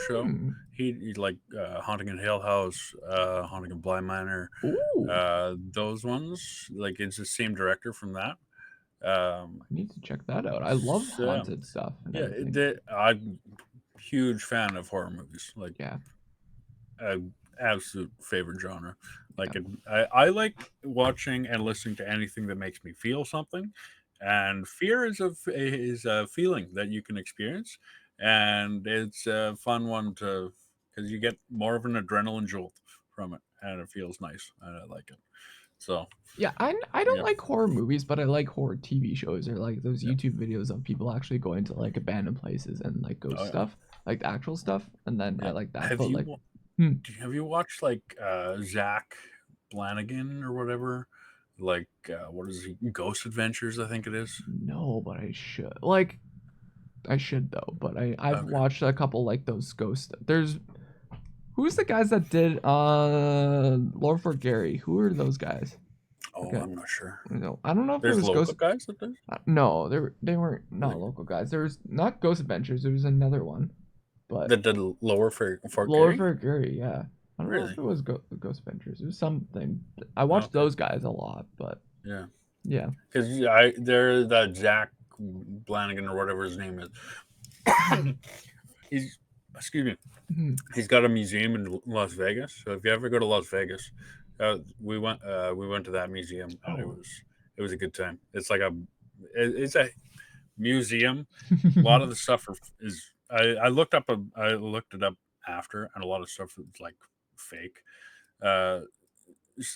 show. He like Haunting in Hill House, Haunting in Bly Manor. Those ones, like it's the same director from that. I need to check that out. I love haunted stuff. And I'm a huge fan of horror movies. Like absolute favorite genre. Like I like watching and listening to anything that makes me feel something, and fear is a feeling that you can experience, and it's a fun one to because you get more of an adrenaline jolt from it, and it feels nice, and I like it. So yeah, I don't like horror movies, but I like horror TV shows or like those YouTube videos of people actually going to like abandoned places and like ghost stuff, like the actual stuff, and then I like that. Have you watched like Zach Blanigan or whatever? Like what is he? Ghost Adventures, I think it is. No, but I should. Like I should though, but I've watched a couple like those ghost. There's who's the guys that did Lord for Gary? Who are those guys? Oh, okay. I'm not sure. No, I don't know if there's there was local guys that did. No, they weren't not local guys. There was not Ghost Adventures. There was another one, but that did Lower for Gary. Yeah, I don't know if it was Ghost Adventures. It was something. I watched those guys a lot, but yeah, because they're that Zach Blanigan or whatever his name is. Excuse me. He's got a museum in Las Vegas. So if you ever go to Las Vegas, we went to that museum, and it was a good time. It's like it's a museum. A lot of the stuff is I looked it up after, and a lot of stuff is like fake.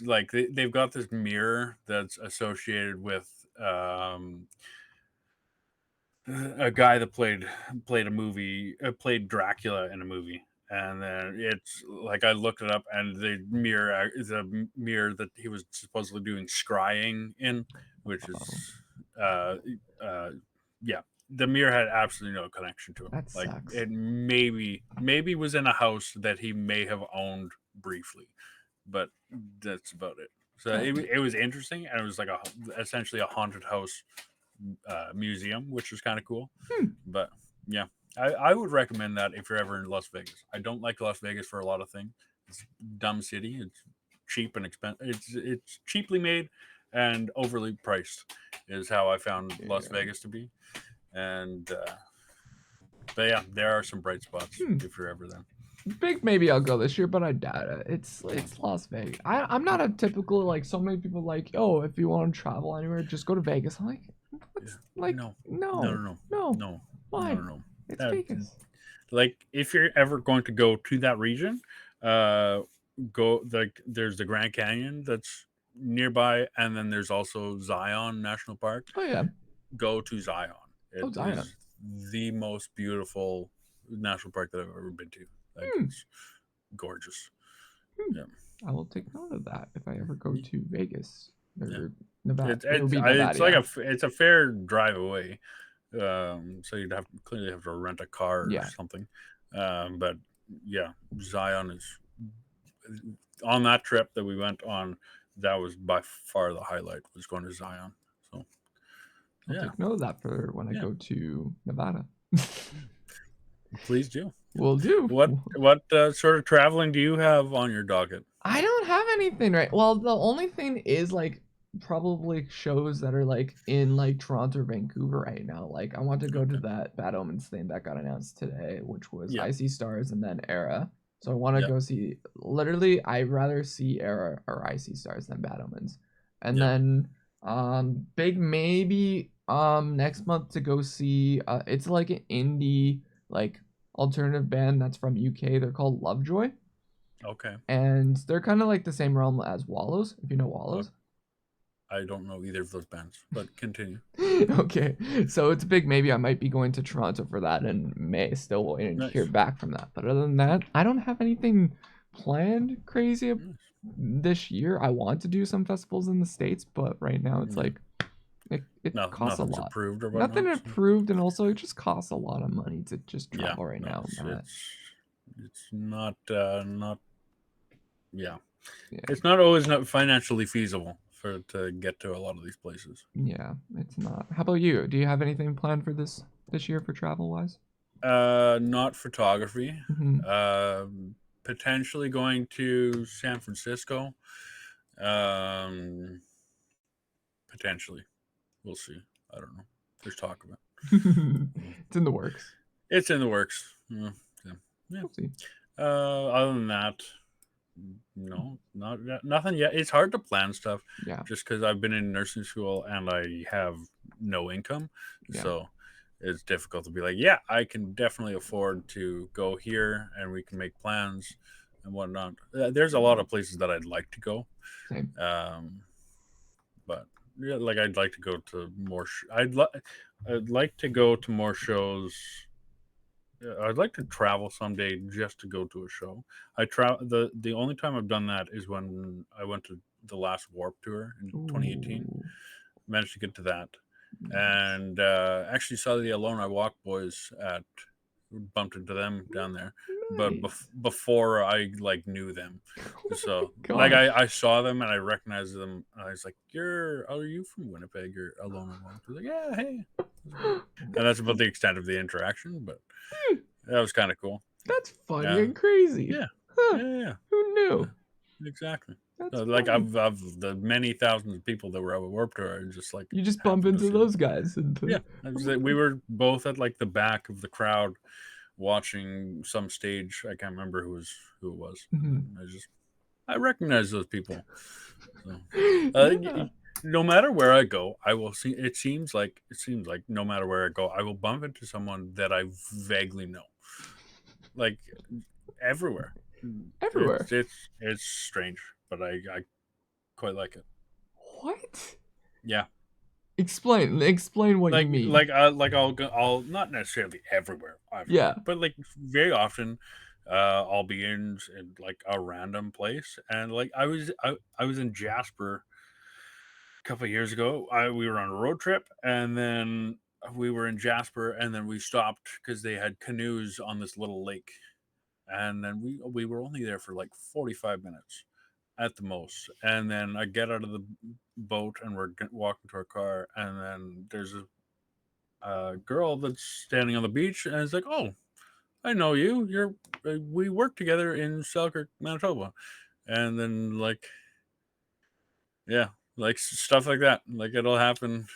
Like they've got this mirror that's associated with a guy that played a movie, played Dracula in a movie, and then it's like I looked it up, and the mirror is a mirror that he was supposedly doing scrying in, which is yeah. The mirror had absolutely no connection to him. That like sucks. It maybe was in a house that he may have owned briefly, but that's about it. So it was interesting, and it was like essentially a haunted house museum, which was kind of cool. But yeah, I would recommend that if you're ever in Las Vegas. I don't like Las Vegas for a lot of things. It's a dumb city. It's cheap and expensive. It's cheaply made and overly priced is how I found Las Vegas to be. And But yeah, there are some bright spots Hmm. if you're ever there. Big maybe I'll go this year, but I doubt it. It's Las Vegas. I'm not a typical like so many people like, oh, if you want to travel anywhere, just go to Vegas. I'm like, what's like No, no. no, Why? no. It's Uh, Vegas. like if you're ever going to go to that region, go like there's the Grand Canyon that's nearby, and then there's also Zion National Park. Oh yeah. Go to Zion. Oh It Zion. is the most beautiful national park that I've ever been to. Like Hmm. it's gorgeous. Hmm. Yeah. I will take note of that if I ever go to Vegas Yeah. or Nevada. It would be It's Nevada, like yeah. it's a fair drive away. So you'd clearly have to rent a car or Yeah. something. But yeah, Zion is on that trip that we went on. That was by far the highlight, was going to Zion. So I'll yeah, take note of that for when I yeah, go to Nevada. please do. Will do. What sort of traveling do you have on your docket? I don't have anything right. Well, the only thing is like probably shows that are like in like Toronto or Vancouver right now. Like I want to go to Okay. that Bad Omens thing that got announced today, which was Yeah, Icy Stars and then Era. So I want to yeah, go see. Literally, I'd rather see Era or Icy Stars than Bad Omens. And yeah. then big maybe next month to go see it's like an indie like alternative band that's from UK. They're called Lovejoy, Okay. and they're kind of like the same realm as Wallows, if you know Uh, Wallows. I don't know either of those bands, but continue. Okay, so it's big. Maybe I might be going to Toronto for that in May. Still waiting to hear Nice. back from that. But other than that, I don't have anything planned crazy Nice. this year. I want to do some festivals in the States, but right now it's Yeah. like it No, costs a nothing's lot. approved or Nothing whatnot. approved, and also it just costs a lot of money to just Yeah, travel right no, now. it's not yeah, Yeah, it's not always not financially feasible for to get to a lot of these places. yeah, it's not. How about you? Do you have anything planned for this year for travel wise? Not photography. Hmm. Uh, Potentially going to San Francisco. Um, Potentially, we'll see. I don't know. There's talk of it. It's in the works. It's in the works. Yeah, yeah. We'll see. Other than that, no, nothing yet. It's hard to plan stuff Yeah, just because I've been in nursing school and I have no income, yeah, so it's difficult to be like, yeah, I can definitely afford to go here and we can make plans and whatnot. There's a lot of places that I'd like to go, same. um, but yeah, like I'd like to go to more. I'd like to go to more shows. I'd like to travel someday just to go to a show. I travel the only time I've done that is when I went to the last Warp Tour in 2018. Ooh, Managed to get to that, nice. and actually saw the Alone I Walk boys at bumped into them down there, but Nice. before I like knew them, Oh my so like god. I saw them and I recognized them. And I was like, are you from Winnipeg? You're Alone I Walk." They're like, "Yeah, hey." And that's about the extent of the interaction, but that was kind of cool. That's funny Yeah, and crazy. yeah, Huh. yeah, Who yeah, knew? exactly. That's So, like funny. of the many thousands of people that were at Warped Tour, I just like You just bump happened to into see them. those guys Yeah, and we were both at like the back of the crowd watching some stage. I can't remember who it was. Mhm. And I recognize those people. So, Yeah. no matter where I go, I will see. It seems like no matter where I go, I will bump into someone that I vaguely know, like everywhere. Everywhere. It's strange, but I quite like it. What? Yeah, Explain what you mean. I'll not necessarily everywhere, Yeah. but like very often, I'll be in like a random place, and like I was in Jasper a couple of years ago. We were on a road trip, and then we were in Jasper, and then we stopped because they had canoes on this little lake, and then we were only there for like 45 minutes at the most. And then I get out of the boat and we're walking to our car, and then there's a girl that's standing on the beach, and it's like, "Oh, I know you. We work together in Selkirk, Manitoba." And then like, yeah, like stuff like that. Like it'll happen.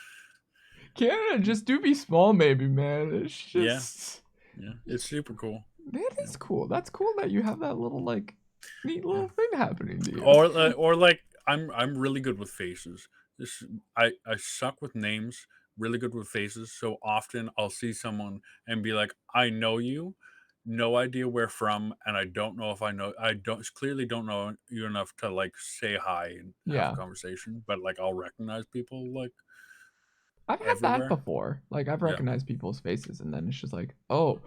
Canada just do be small maybe, man. It's Yeah, just Yeah, it's super cool. That is cool. That's cool that you have that little like neat Yeah. little thing happening to you. Or like I'm really good with faces. This I suck with names. Really good with faces. So often I'll see someone and be like, I know you, no idea where from, and I don't know if I don't clearly don't know you enough to like say hi and have a Yeah. conversation. But like I'll recognize people like I've had that everywhere. before. Like I've Yeah, recognized people's faces and then it's just like, "Oh,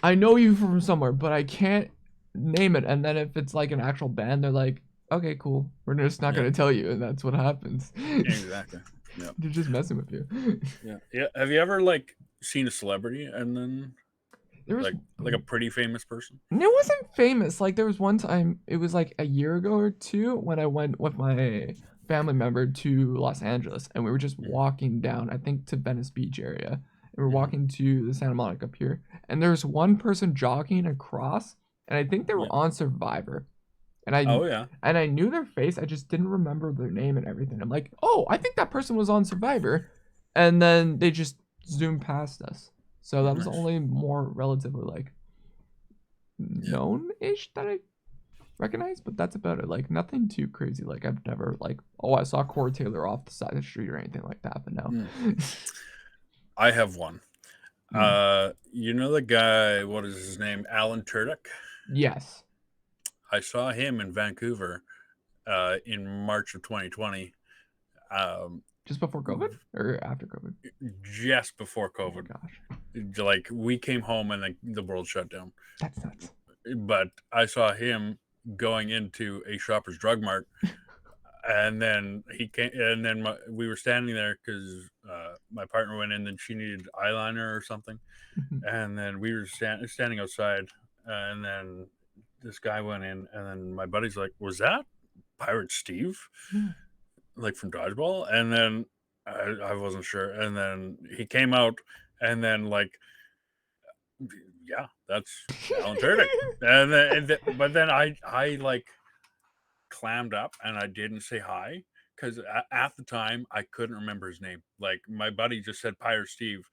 I know you from somewhere, but I can't name it." And then if it's like an actual band, they're like, "Okay, cool. We're just not yeah, going to tell you." And that's what happens. exactly. Yeah, They're just messing with you. yeah, yeah. Have you ever like seen a celebrity and then There was like a pretty famous person? It wasn't famous. Like there was one time, it was like a year ago or two when I went with my family member to Los Angeles and we were just Hmm. walking down, I think to Venice Beach area. And we were Hmm. walking to the Santa Monica Pier and there was one person jogging across and I think they were Yeah. on Survivor. And I Oh yeah. and I knew their face, I just didn't remember their name and everything. I'm like, "Oh, I think that person was on Survivor." And then they just zoomed past us. So that was the Nice. only more relatively like Yeah. known-ish that I recognize, but that's about it. Like nothing too crazy. Like I've never like, oh, I saw Corey Taylor off the side of the street or anything like that. But no. Hmm. I have one. Hmm. You know the guy, what is his name? Alan Tudyk. Yes. I saw him in Vancouver in March of 2020. Um, Just before COVID or after COVID? just before Oh my COVID. gosh, Like we came home and like the world shut down. that's nuts. But I saw him going into a Shoppers Drug Mart, and then he came, and then we were standing there because my partner went in and she needed eyeliner or something, and then we were standing outside, and then this guy went in, and then my buddy's like, "Was that Pirate Steve, like from Dodgeball?" And then I wasn't sure, and then he came out, and then like, yeah, that's Alan Tudyk, but then I like clammed up and I didn't say hi because at the time I couldn't remember his name. Like my buddy just said Pirate Steve,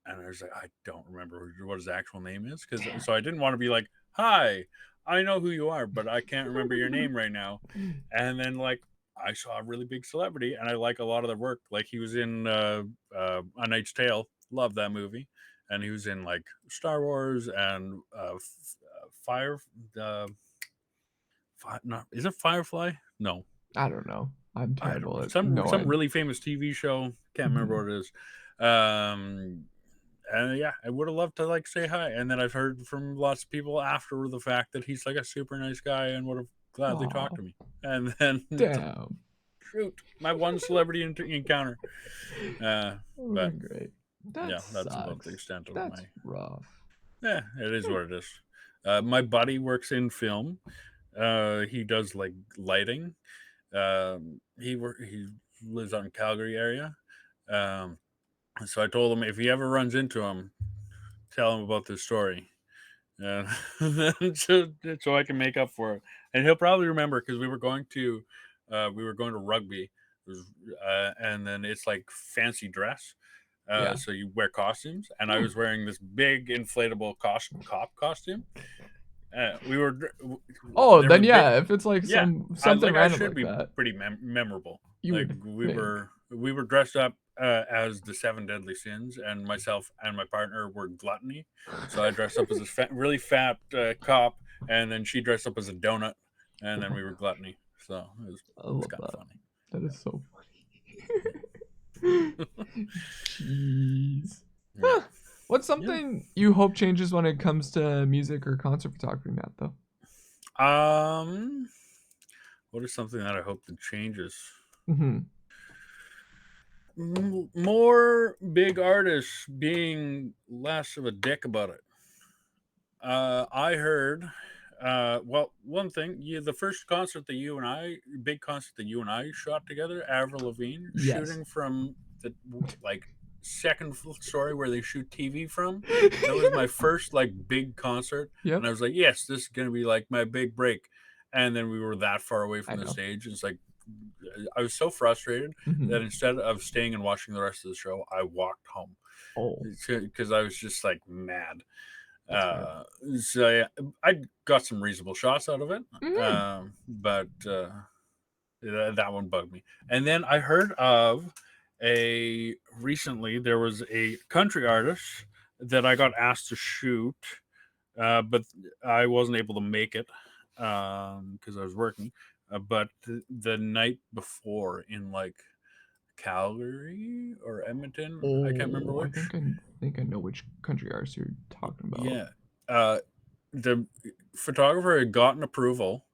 and I was like, I don't remember what his actual name is because Damn. so I didn't want to be like, hi, I know who you are, but I can't remember your name right now. And then like I saw a really big celebrity and I like a lot of their work. Like he was in A Knight's Tale, love that movie, and he was in like Star Wars and Fire. Uh, not is it Firefly? No, I don't know. I'm I don't terrible know. at no. Some I. really famous TV show. Can't remember Mhm. what it is. Um, and yeah, I would have loved to like say hi. And then I've heard from lots of people after the fact that he's like a super nice guy and would have gladly talked Aw, to me. And then damn. shoot, my one celebrity encounter. That would But have been great. That yeah, that's about the sucks. extent of That's my. rough. Yeah, it is what it is. My buddy works in film. He does like lighting. He lives out in Calgary area. Um, so I told him if he ever runs into him, tell him about this story, and so I can make up for it. And he'll probably remember because we were going to rugby, and then it's like fancy dress. Yeah. So you wear costumes, and I was wearing this big inflatable cop costume. We were Oh, there then was big. yeah, if it's like Yeah, something I random should like be that, pretty memorable. you Like would think. we were dressed up as the seven deadly sins, and myself and my partner were gluttony. So I dressed up as a really fat cop, and then she dressed up as a donut, and then we were gluttony. So I it was love kind of that. funny. That is so Yeah, funny. Jeez. yeah, Huh. What's yeah. something you hope changes when it comes to music or concert photography, Matt, though? Um, what is something that I hope that changes? Mm-hmm. More big artists being less of a dick about it. I heard. Well, one thing, the first concert that big concert that you and I shot together, Avril Lavigne, Yes. shooting from the like second story where they shoot TV from. That was my first like big concert, and Yep. I was like, yes, this is gonna be like my big break. And then we were that far away I from the know. stage. It's like I was so frustrated Mm-hmm. that instead of staying and watching the rest of the show, I walked home Oh. because I was just like mad. That's fair. So yeah, I got some reasonable shots out of it, Hmm. but that one bugged me. And then I heard of a recently there was a country artist that I got asked to shoot, but I wasn't able to make it because I was working. But the night before in like Calgary or Edmonton, I can't remember Oh, I which. think I know which country artist you're talking about. Yeah, uh, the photographer had gotten approval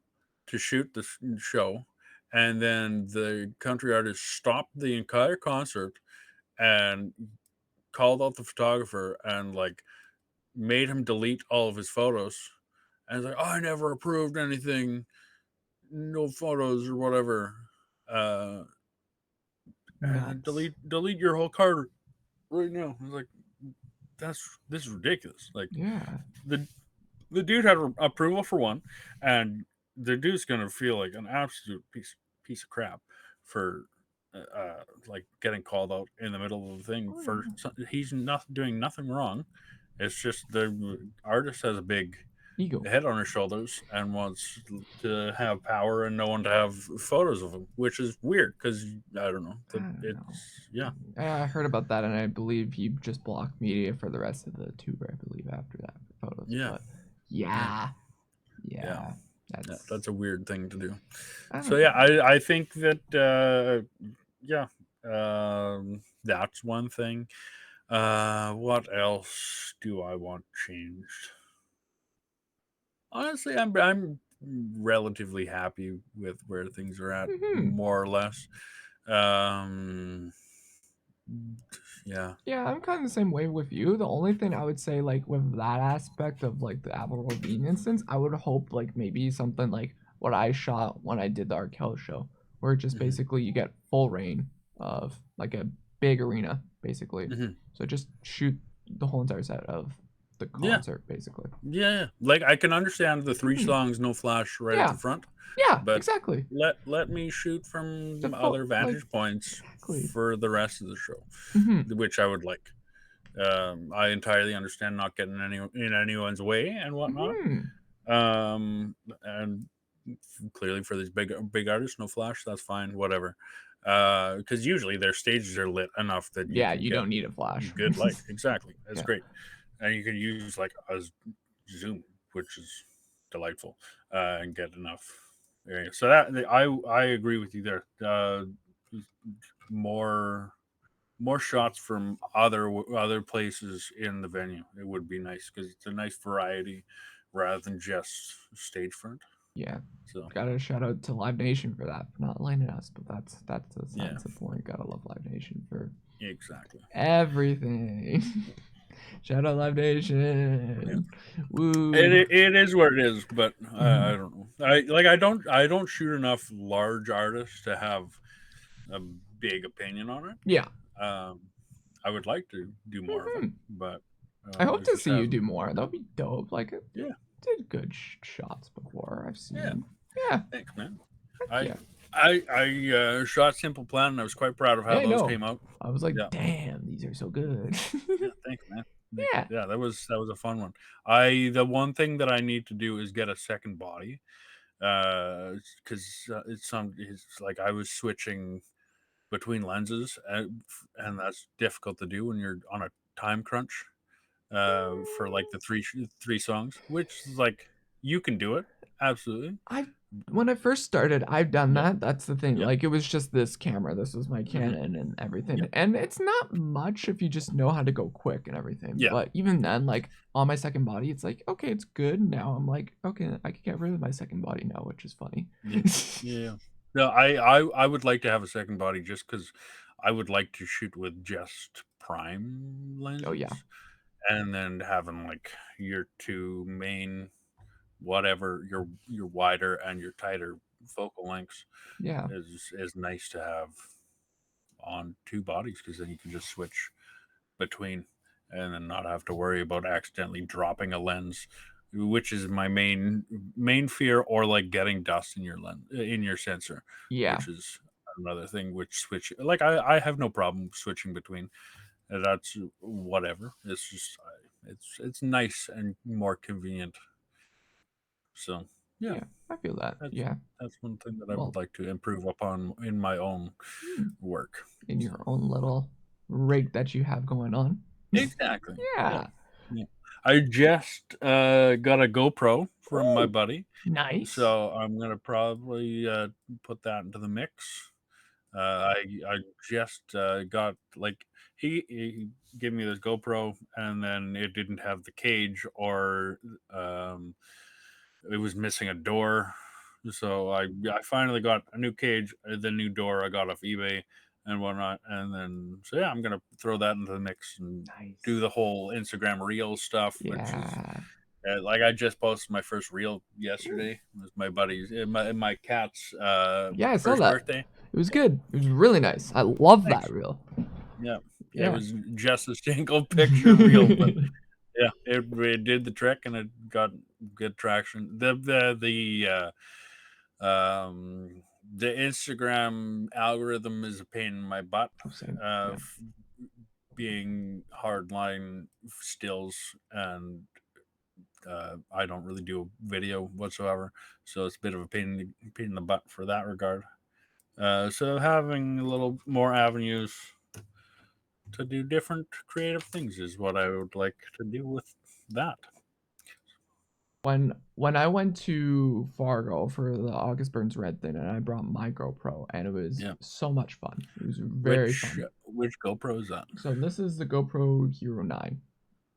to shoot the show, and then the country artist stopped the entire concert and called out the photographer and like made him delete all of his photos. And he's like, "Oh, I never approved anything, no photos or whatever. Uh, and Nuts. delete your whole card right now." I was like, this is ridiculous. Like Yeah. the the dude had approval for one, and the dude's gonna feel like an absolute piece of crap for like getting called out in the middle of the thing Oh for yeah. he's not doing nothing wrong. It's just the artist has a big Ego. head on his shoulders and wants to have power and no one to have photos of him, which is weird because I don't know. I don't know. It's yeah, I heard about that, and I believe he just blocked media for the rest of the tour. I believe after that for photos, yeah, but yeah, yeah, yeah. yeah, Yeah, that's that's a weird thing to do. I So don't yeah, know. I think that yeah, that's one thing. What else do I want changed? Honestly, I'm relatively happy with where things are at, Hmm. more or less. Um, yeah. Yeah, I'm kind of the same way with you. The only thing I would say, like with that aspect of like the Avril Lavigne instance, I would hope like maybe something like what I shot when I did the Arkell show, where just Hmm. basically you get full rain of like a big arena, basically. Hmm. So just shoot the whole entire set of the Yeah. concert, basically. Yeah. Like I can understand the three Mhm. songs, no flash right at the Yeah, front, yeah, but exactly. let me shoot The from full other like vantage points exactly. for the rest of the show, Hmm. which I would like. I entirely understand not getting any in anyone's way and whatnot. Hmm. And clearly for these big artists, no flash, that's fine, whatever. Because usually their stages are lit enough that you Yeah, can you get don't need a flash. good light. Exactly, that's Yeah. great, and you can use like a zoom, which is delightful, and get enough area. So that I agree with you there. More more shots from other places in the venue. It would be nice because it's a nice variety rather than just stage front. Yeah. So Gotta shout out to Live Nation for that, for not letting us, but that's yeah, besides the point. Gotta love Live Nation for exactly. everything. Shout out Live Yeah, Nation. Woo. it is what it is, but I Mhm. don't know. I don't shoot enough large artists to have a big opinion on Yeah. it. I would like to do more of it, Mhm. but I I hope to just see you haven't. do more. That'll be dope. Like, you Yeah, did good shots before. I've yeah. seen. Yeah. Thanks, man. Heck I yeah. I shot Simple Plan, and I was quite proud of how Yeah, I those know. came out. I was like, Yeah, damn, these are so good. yeah. Thanks, man. Yeah. Yeah, that was a fun one. I the one thing that I need to do is get a second body, because it's like I was switching between lenses, and that's difficult to do when you're on a time crunch. For like the three songs, which is like you can do it absolutely. I when I first started, I've done Yep. that. That's the thing. Yep. Like it was just this camera. This was my Hmm. Canon and everything. Yep. And it's not much if you just know how to go quick and everything. Yeah. But even then, like on my second body, it's like, okay, it's good. Now I'm like, okay, I can get rid of my second body now, which is funny. Yeah. Yeah. No, I would like to have a second body just because I would like to shoot with just prime Oh yeah. lenses, and then having like your two main whatever your wider and your tighter focal lengths Yeah. is nice to have on two bodies because then you can just switch between and then not have to worry about accidentally dropping a lens, which is my main fear, or like getting dust in your lens in your sensor, Yeah. which is another thing. Which switch like I have no problem switching between. That's whatever. It's just it's nice and more convenient. So yeah, Yeah, I feel that. that's Yeah. that's one thing that I would Well, like to improve upon in my own hmm, work. in So your own little rig that you have going on. exactly. Yeah. Yeah. Yeah. I just got a GoPro from my Oh, buddy, nice. so I'm gonna probably put that into the mix. I just got like he gave me this GoPro and then it didn't have the cage or um, it was missing a door. So I finally got a new cage, the new door I got off eBay and whatnot, and then so yeah, I'm gonna throw that into the mix and do Nice. the whole Instagram Reel stuff, which is Yeah. like I just posted my first reel Ooh. yesterday. It was my buddy's, my cat's Yeah, I saw first that. birthday. It was good. It was really nice. I love that Thanks. reel. Yeah, it Yeah. was just a single picture reel, but yeah, it did the trick and it got good traction. The Instagram algorithm is a pain in my butt. Oh, same. Yeah. F- being hardline stills and I don't really do video whatsoever, so it's a bit of a pain in the butt for that regard. So having a little more avenues to do different creative things is what I would like to do with that. When I went to Fargo for the August Burns Red thing, and I brought my GoPro, and it was Yeah. so much fun. It was very Which fun. which GoPro is that? So this is the GoPro Hero 9.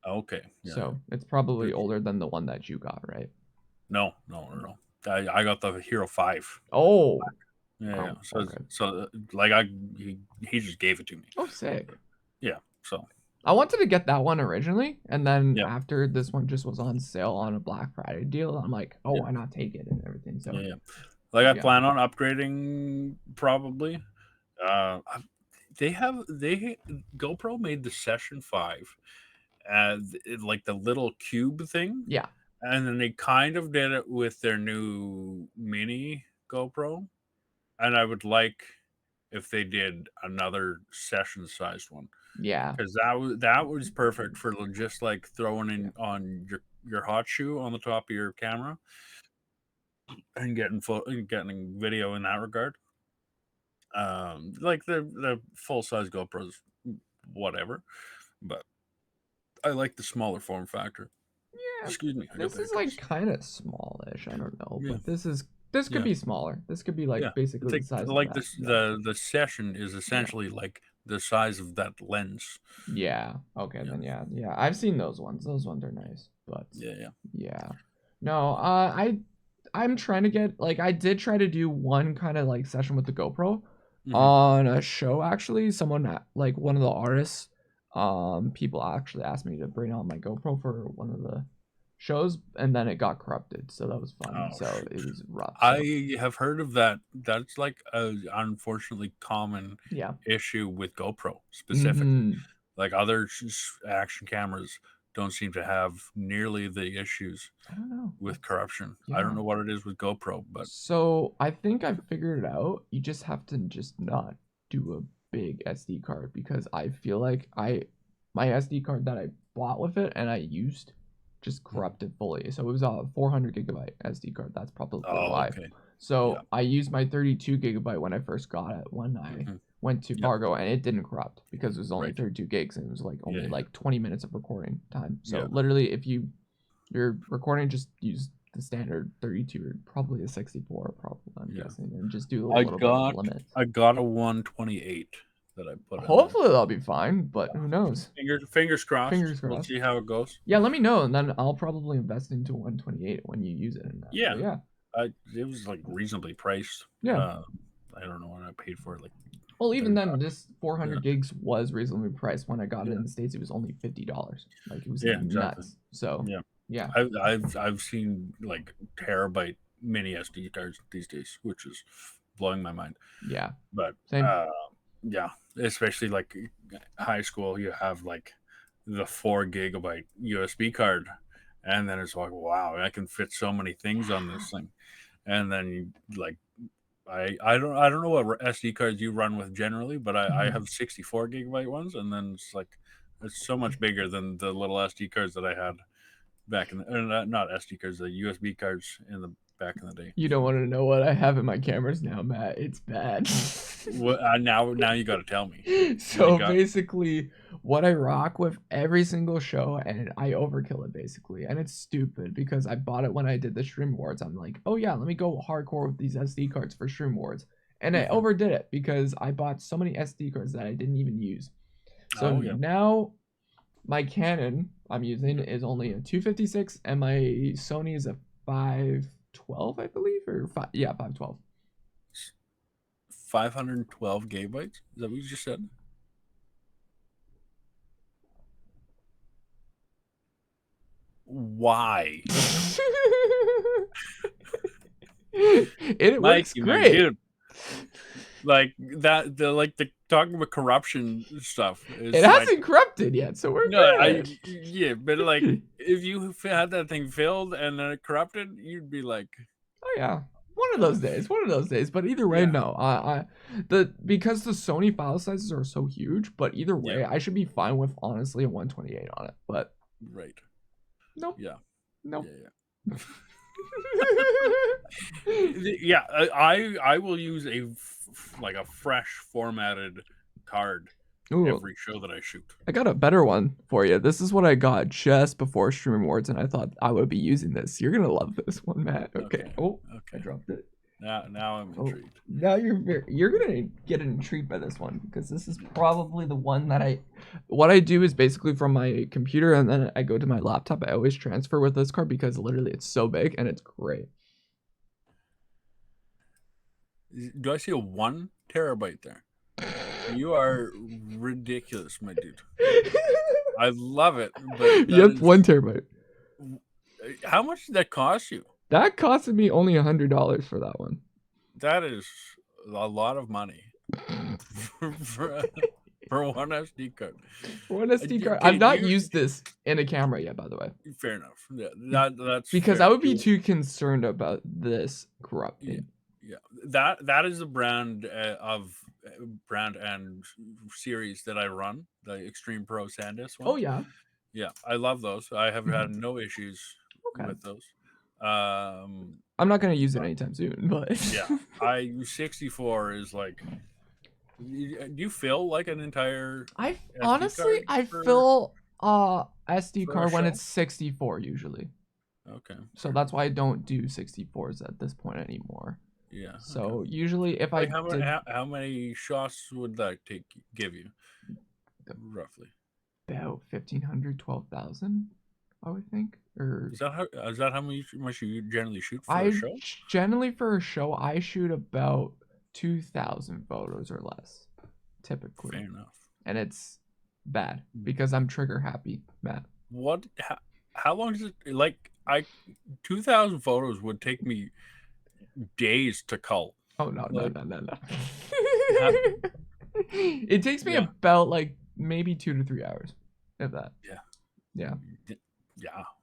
Okay. Yeah. So it's probably Good. older than the one that you got, right? No, no, no, no. I got the Hero 5. Oh, Yeah, yeah. wow. Okay. Like he just gave it to me. Oh, sick. Yeah. So I wanted to get that one originally, and then yeah, after this one just was on sale on a Black Friday deal, I'm like, oh, yeah, why not take it and everything? yeah, So yeah. Like I yeah, plan on upgrading probably. Uh, they GoPro made the Session 5 as like the little cube thing, yeah, and then they kind of did it with their new mini GoPro. And I would like if they did another session sized one yeah, because that was perfect for just like throwing yeah. in on your hot shoe on the top of your camera and getting video in that regard. Like the full size GoPros, whatever, but I like the smaller form factor. Yeah, Excuse me, I got this the is like hiccups. kind of smallish. I don't know, Yeah, but this could yeah, be smaller. This could be yeah. like It's basically the size of like that. this. Yeah, The session is yeah, essentially like the size of that lens. yeah. Okay, Yeah, then yeah, yeah. I've seen those ones. Those ones are nice, but yeah, yeah. yeah. No, I'm trying to get like I did try to do one kind of like session with the GoPro Hmm. on a show actually. Someone like one of the artists, people actually asked me to bring on my GoPro for one of the shows, and then it got corrupted, so that was fun. Oh So it shoot. was rough. So I have heard of that. That's like a unfortunately common yeah. issue with GoPro specifically. Mm-hmm. Like other action cameras don't seem to have nearly the issues I don't know. with corruption. I don't Yeah. know what it is with GoPro, but So I think I figured it out. You just have to just not do a big SD card because I feel like my SD card that I bought with it and I used just Mhm. corrupted fully. So it was a 400 gigabyte SD card. That's probably Oh, why. okay. Yeah. So I used my 32 gigabyte when I first got it when I Hmm. went to Yep. Fargo and it didn't corrupt because it was only Right. 32 gigs and it was like Yeah. only Yeah. like 20 minutes of recording time. Yeah. So literally if you're recording, just use the standard 32 or probably a 64 probably I'm Yeah. guessing and just do a I little bit of got limits. I got a 128 that I put in there. Hopefully that'll be fine, but who knows? Fingers crossed. Fingers We'll crossed. see how it goes. Yeah, let me know and then I'll probably invest into 128 when you use it in that. Yeah. But yeah. It was like reasonably priced. Yeah. I don't know what I paid for it, like Well, even then, $30. this Yeah, 400 gigs was reasonably priced. When I got it yeah, in the States, it was only $50. Like, it was yeah, exactly. nuts. So, Yeah, yeah. I've seen like terabyte mini SD cards these days, which is blowing my mind. Yeah. But Same. yeah, especially like high school, you have like the 4 gigabyte USB card, and then it's like, wow, I can fit so many things on this thing. And then you like I don't know what SD cards you run with generally, but I Mhm. have 64 gigabyte ones, and then it's like It's so much bigger than the little SD cards that I had back in the, or not SD cards, the USB cards in the back in the day. You don't want to know what I have in my cameras now, Matt. It's bad. Now you got to tell me. So basically, what I rock with every single show, and I overkill it basically, and it's stupid because I bought it when I did the Stream Awards. I'm like, oh yeah, let me go hardcore with these SD cards for Stream Awards, and I overdid it because I bought so many SD cards that I didn't even use. So now my Canon I'm using is only a 256, and my Sony is a 512, I believe, or 512. 512 gigabytes? Is that what you just said? Why? It works great. Dude. Like that, the talking about corruption stuff. It hasn't corrupted yet, so we're good. But like if you had that thing filled and then it corrupted, you'd be like, oh yeah, one of those days. But either way, no. Because the Sony file sizes are so huge, but either way, I should be fine with honestly a 128 on it. But right. Nope. Yeah. Nope. Yeah. I will use a fresh formatted card every show that I shoot. I got a better one for you. This is what I got just before Stream Awards, and I thought I would be using this. You're gonna love this one, Matt. Okay. I dropped it. Now I'm intrigued. Now you're gonna get intrigued by this one because this is probably the one that what I do is basically from my computer and then I go to my laptop. I always transfer with this card because literally it's so big and it's great. Do I see a 1 terabyte there? You are ridiculous, my dude. I love it. But yep, 1 terabyte. How much did that cost you? That costed me only $100 for that one. That is a lot of money for one SD card. One SD card. I've not used this in a camera yet, by the way. Fair enough. Yeah, that's because I would be too concerned about this corrupting. Yeah, that is the brand and series that I run, the Extreme Pro SanDisk one. Oh yeah. Yeah, I love those. I have had no issues with those. I'm not gonna use it anytime soon, but yeah, 64 is like. Do you fill like an entire? I fill SD card when it's 64 usually. Okay. So that's why I don't do 64s at this point anymore. Yeah. So usually if how many shots would that give you? Roughly. About 1,500, 12,000, I would think. Or is that how much you generally shoot for a show? Generally for a show, I shoot about 2,000 photos or less, typically. Fair enough. And it's bad because I'm trigger happy, Matt. What? How long does it like? 2,000 photos would take me days to cull. Oh no. It takes me about like maybe 2 to 3 hours, if that. Yeah.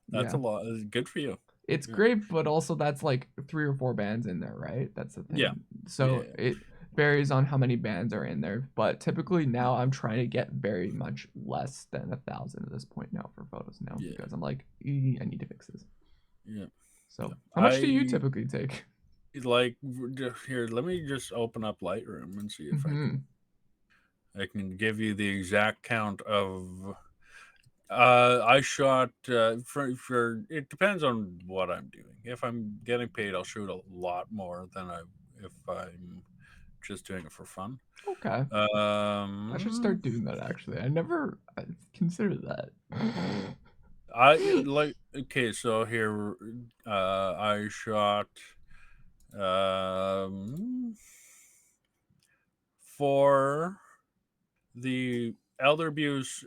That's a lot. Good for you. It's great, but also that's like 3 or 4 bands in there, right? That's the thing. Yeah. So it varies on how many bands are in there, but typically now I'm trying to get very much less than 1,000 at this point now for photos now because I'm like, I need to fix this. Yeah. So how much do you typically take? Like here, let me just open up Lightroom and see if I can give you the exact count of. I shot for it depends on what I'm doing. If I'm getting paid, I'll shoot a lot more than if I'm just doing it for fun. Okay. I should start doing that actually. I never considered that. So here I shot for the Elder Abuse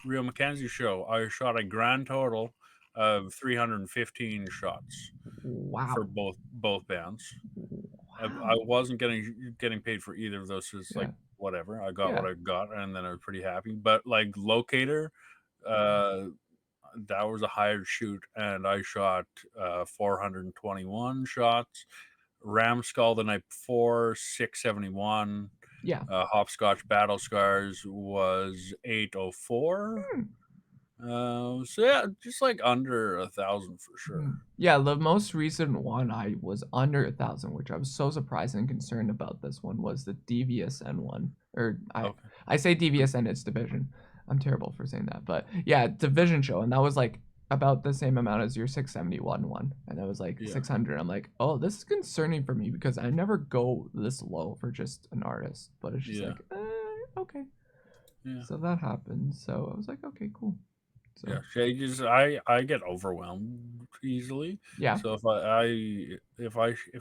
Real Mackenzie show, I shot a grand total of 315 shots. Wow. For both bands. Wow. I wasn't getting paid for either of those. So it's like whatever. I got what I got, and then I was pretty happy. But like Locator, that was a hired shoot, and I shot 421 shots. Ram Skull the night before, 671. Yeah. Hopscotch Battle Scars was 804. Hmm. So yeah, just like under 1,000 for sure. Yeah, the most recent one I was under 1,000, which I was so surprised and concerned about. This one was the DVSN one, or Okay. I say DVSN, it's Division. I'm terrible for saying that, but yeah, Division show, and that was like about the same amount as your 671 one, and it was like Yeah. 600. I'm like, oh, this is concerning for me because I never go this low for just an artist, but it's just Yeah. like, okay. Yeah. So that happened. So I was like, okay, cool. So Yeah, changes. I get overwhelmed easily. yeah, So if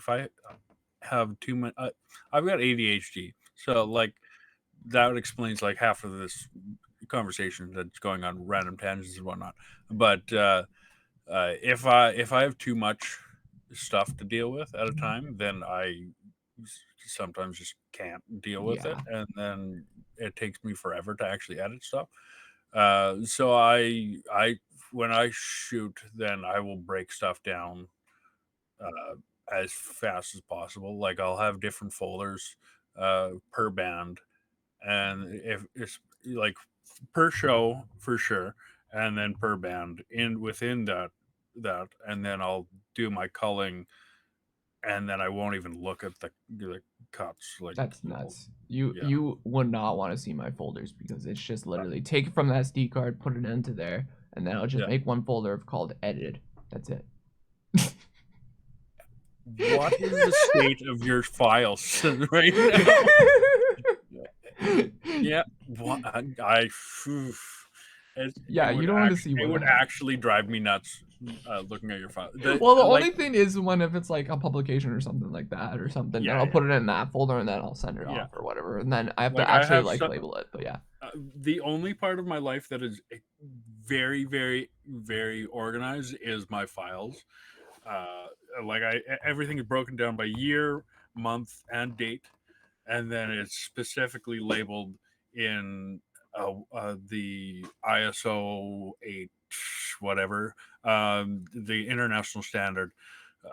I have too much, I've got ADHD. So like that explains like half of this conversation that's going on random tangents and whatnot. But if I have too much stuff to deal with at a time, then I sometimes just can't deal with it, yeah, and then it takes me forever to actually edit stuff. So I when I shoot, then I will break stuff down as fast as possible. Like I'll have different folders per band, and if it's like per show for sure, and then per band in within that, and then I'll do my culling, and then I won't even look at the cuts. Like, that's nuts. You yeah, you would not want to see my folders because it's just literally take it from the SD card, put it into there, and then I'll just yeah. make one folder called edited. That's it. What is the state of your files right now? Yeah, what phew, Yeah, you don't want to see it what I would have. actually drive me nuts looking at your file. Well, the Like, only thing is when if it's like a publication or something like that or something, then yeah, I'll yeah, put it in that folder and then I'll send it yeah. off or whatever, and then I have to Like I actually have like label it. But yeah, the only part of my life that is very, very, very organized is my files. Uh, like everything is broken down by year, month, and date, and then it's specifically labeled in the ISO 8 whatever, the international standard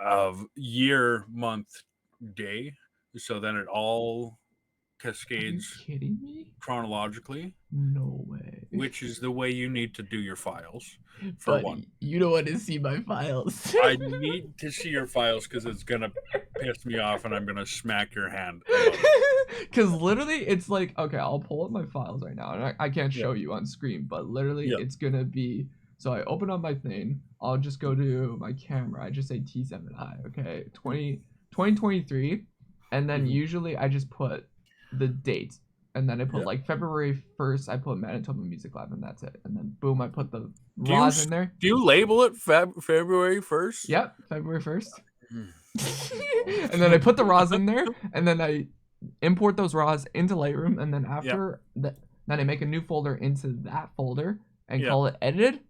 of year, month, day. So then it all are you cascades kidding me? chronologically, No way. which is the way you need to do your files, for one. Buddy, you don't want to see my files. I need to see your files because it's gonna piss me off, and I'm gonna smack your hand about it. Because literally, it's like, okay, I'll pull up my files right now, and I can't Yeah, show you on screen, but literally, yeah, it's gonna be. So I open up my thing. I'll just go to my camera. I just say T7i, okay, 2023, and then mhm. usually I just put the date, and then I put Yeah. like February 1st. I put Manitoba Music Lab, and that's it. And then boom, I put the Do you Roz in there. do you label it February 1st? Yep, February 1st. And then I put the raws in there, and then I import those raws into Lightroom, and then Yeah, after that, then I make a new folder into that folder and yeah, call it edited, and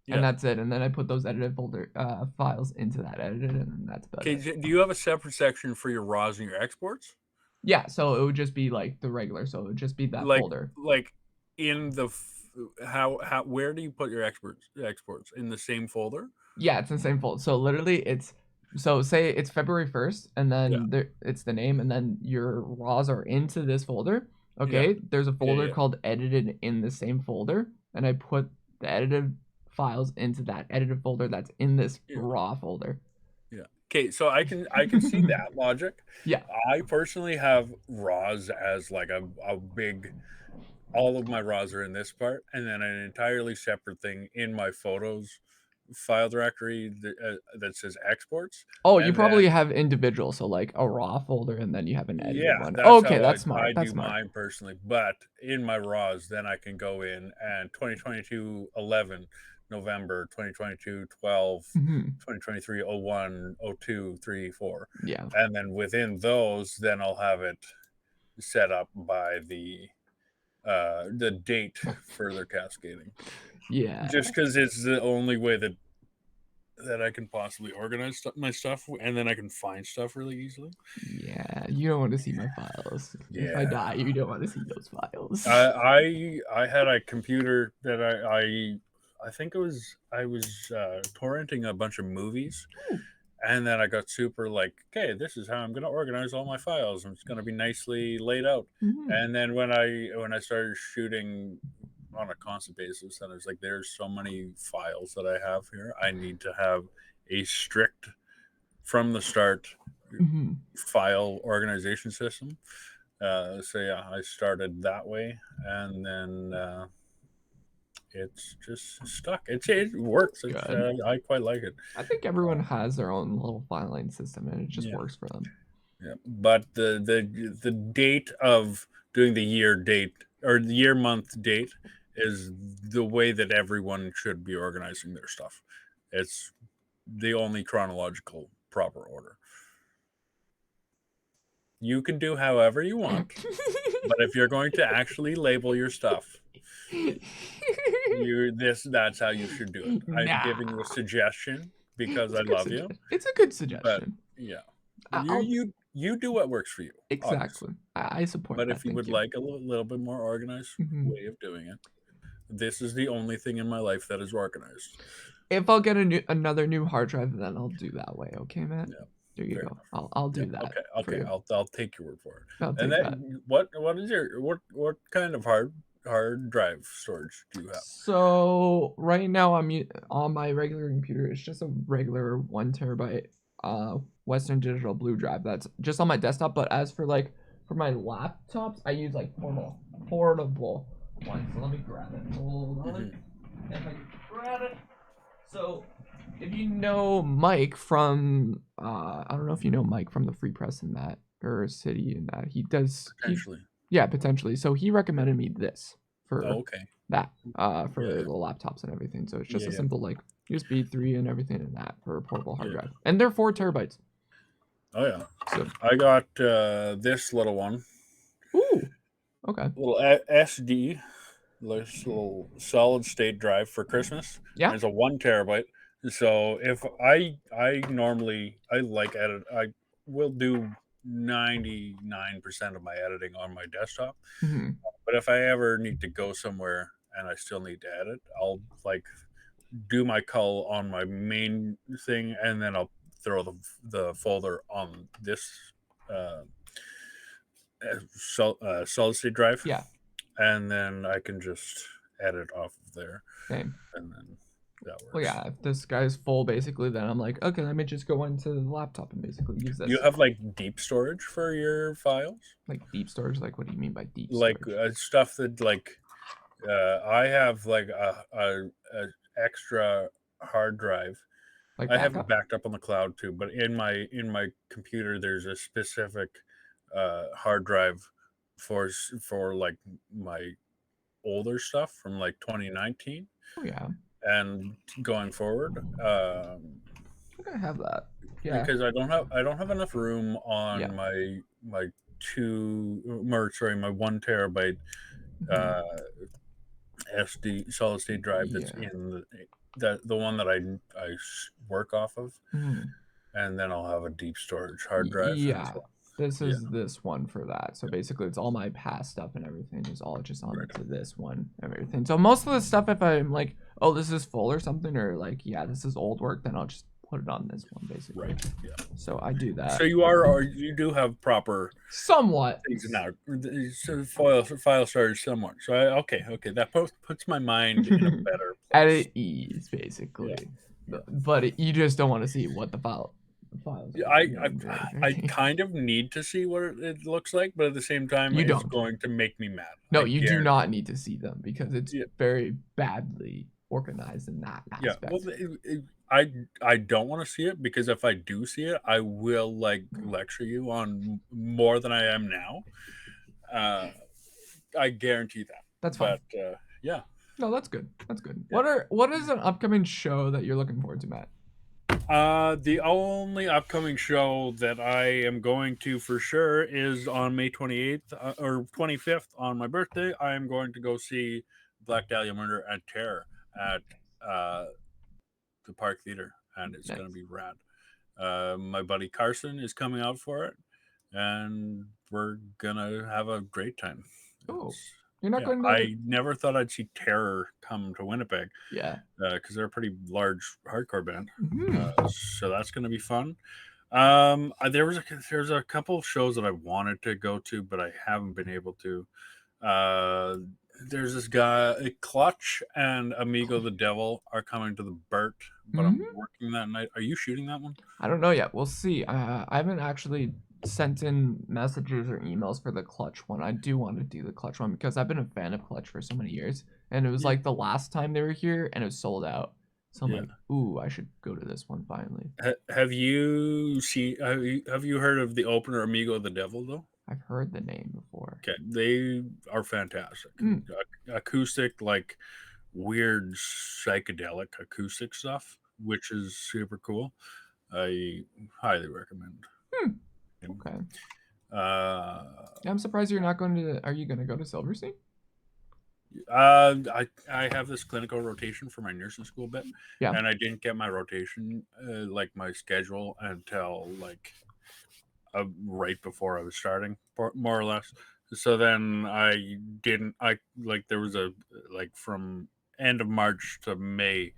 yeah. that's it. And then I put those edited folder files into that edited, and then that's about Okay, it. do you have a separate section for your RAWs and your exports? Yeah, so it would just be like the regular, so it would just be that Like folder. like in the how where do you put your exports in the same folder? Yeah, it's in the same folder. So literally, it's so say it's February 1st, and Yeah, then there it's the name, and then your raws are into this folder. yeah, Okay, there's a yeah, folder yeah, called edited in the same folder, and I put the edited files into that edited folder that's in this yeah, raw folder. yeah. Okay, so I can see that logic. Yeah. I personally have RAWs as like a big, all of my RAWs are in this part, and then an entirely separate thing in my photos file directory that says exports, Oh, you and then probably have individual, so like a raw folder, and then you have an edited yeah, one. that's Okay, how that's I smart. That's do smart. mine personally. But in my RAWs, then I can go in and 2022 11 November, 2022 12, Hmm. 2023 01 02 3 4, Yeah. and then within those, then I'll have it set up by the date further cascading. Yeah. Just because it's the only way that I can possibly organize my stuff, and then I can find stuff really easily. Yeah. You don't want to see my files. If I die, Yeah, you don't want to see those files. I had a computer that I think it was I was torrenting a bunch of movies, And then I got super like, okay, this is how I'm going to organize all my files, and it's going to be nicely laid out. Mhm. And then when I started shooting on a constant basis, then I was like, there's so many files that I have here. I need to have a strict from the start Mhm. file organization system. So yeah, I started that way, and then it's just stuck. It That's works. good. I quite like it. I think everyone has their own little filing system, and it just Yeah, works for them. yeah. But the date of doing the year date or the year month date is the way that everyone should be organizing their stuff. It's the only chronological proper order. You can do however you want, but if you're going to actually label your stuff, that's how you should do it. I'm giving you a Nah, suggestion because it's I a good love you, suggestion. It's a good but suggestion. yeah, you I'll you you do what works for you, obviously. exactly. I support But that. if you Thank would you. like a little bit more organized Mhm. way of doing it, this is the only thing in my life that is organized. If I'll get another new hard drive, then I'll do that way. Okay, Matt. Yeah, There you fair go. enough. I'll Yeah, do that okay, for okay. you. I'll take your word for it. I'll And take that. then what is your what kind of hard drive storage do you have? So right now on my regular computer. It's just a regular 1 terabyte Western Digital Blue drive. That's just on my desktop. But as for like for my laptops, I use like portable ones. So let me grab it. Hold on. Hmm. If I can grab it. So if you know Mike from I don't know if you know Mike from the Free Press and that or City and that he Potentially. yeah, potentially. So he recommended me this Oh, for okay. that Yeah, for yeah, the laptops and everything. So it's just yeah, a yeah, simple like USB 3 and everything in that for a portable hard yeah. drive. And they're 4 terabytes. Oh yeah. So I got this little one, ooh, okay. little SD, this little solid state drive for Christmas, and Yeah. it's a 1 terabyte. So if I normally I like edit, I will do 99% of my editing on my desktop. Hmm. But if I ever need to go somewhere and I still need to edit, I'll like do my cull on my main thing, and then I'll throw the folder on this uh, solid state drive, Yeah. and then I can just edit off of there, Same. and then that Well, works. yeah. If this guy's full, basically, then I'm like, okay, let me just go into the laptop and basically use Do you this. have like deep storage for your files, Like deep storage. Like, what do you mean by deep like storage? stuff that like I have like a extra hard drive. Like I have it backup? backed up on the cloud too, but in my computer, there's a specific hard drive for like my older stuff from like 2019 Oh yeah. and going forward, I think I have that. Yeah. because I don't have enough room Yeah. on my my 1 terabyte Hmm. uh, SD solid state drive that's Yeah. in the one that I work off of, Mhm. and then I'll have a deep storage hard drive as Yeah. well. This Yeah, is this one for that. So basically, it's all my past stuff and everything is all just on right, to this one and everything. So most of the stuff, if I'm like, oh, this is full or something, or like, yeah, this is old work, then I'll just put it on this one basically. right. Yeah. So I do So that you do have proper somewhat things now. So file storage somewhat. So okay. That puts my mind in a better at place. ease, Yeah. basically. Yeah. But you just don't want to see what the files Yeah, are named or I anything. kind of need to see what it looks like, but at the same time, You it's don't. going to make me mad. No, I you do guarantee. not need to see them because it's Yeah, very badly organized in that yeah. Well, aspect. I don't want to see it because if I do see it, I will like lecture you on more than I am now. Uh, I guarantee that. That's fine. But yeah, No, that's good. That's good. yeah. What is an upcoming show that you're looking forward to, Matt? The only upcoming show that I am going to for sure is on May 28th or 25th on my birthday. I am going to go see Black Dahlia Murder and Terror at uh, the Park Theater, and it's going to Nice. be rad. My buddy Carson is coming out for it, and we're gonna have a great time. Oh, It's You're not Yeah, going to. I never thought I'd see Terror come to Winnipeg Yeah. because they're a pretty large hardcore band. Hmm. So that's going to be fun. There's a couple of shows that I wanted to go to, but I haven't been able to. Uh, there's this guy, Clutch and Amigo the Devil are coming to the Burt, but I'm Hmm. working that night. Are you shooting that one? I don't know yet. We'll see. I haven't actually sent in messages or emails for the Clutch one. I do want to do the Clutch one because I've been a fan of Clutch for so many years, and it was Yeah, like the last time they were here, and it was sold out. So I'm yeah. like, ooh, I should go to this one finally. Have you seen? Have you heard of the opener Amigo the Devil though? I've heard the name before. Okay, they are fantastic. Mm. Acoustic, like weird psychedelic acoustic stuff, which is super cool. I highly recommend Hmm. him. Okay. Uh, Yeah, I'm surprised you're not going to. Are you going to go to Silverstein? I have this clinical rotation for my nursing school bit, Yeah. and I didn't get my rotation, like my schedule, until like right before I was starting, more or less. So then I didn't. I like there was a like from end of March to May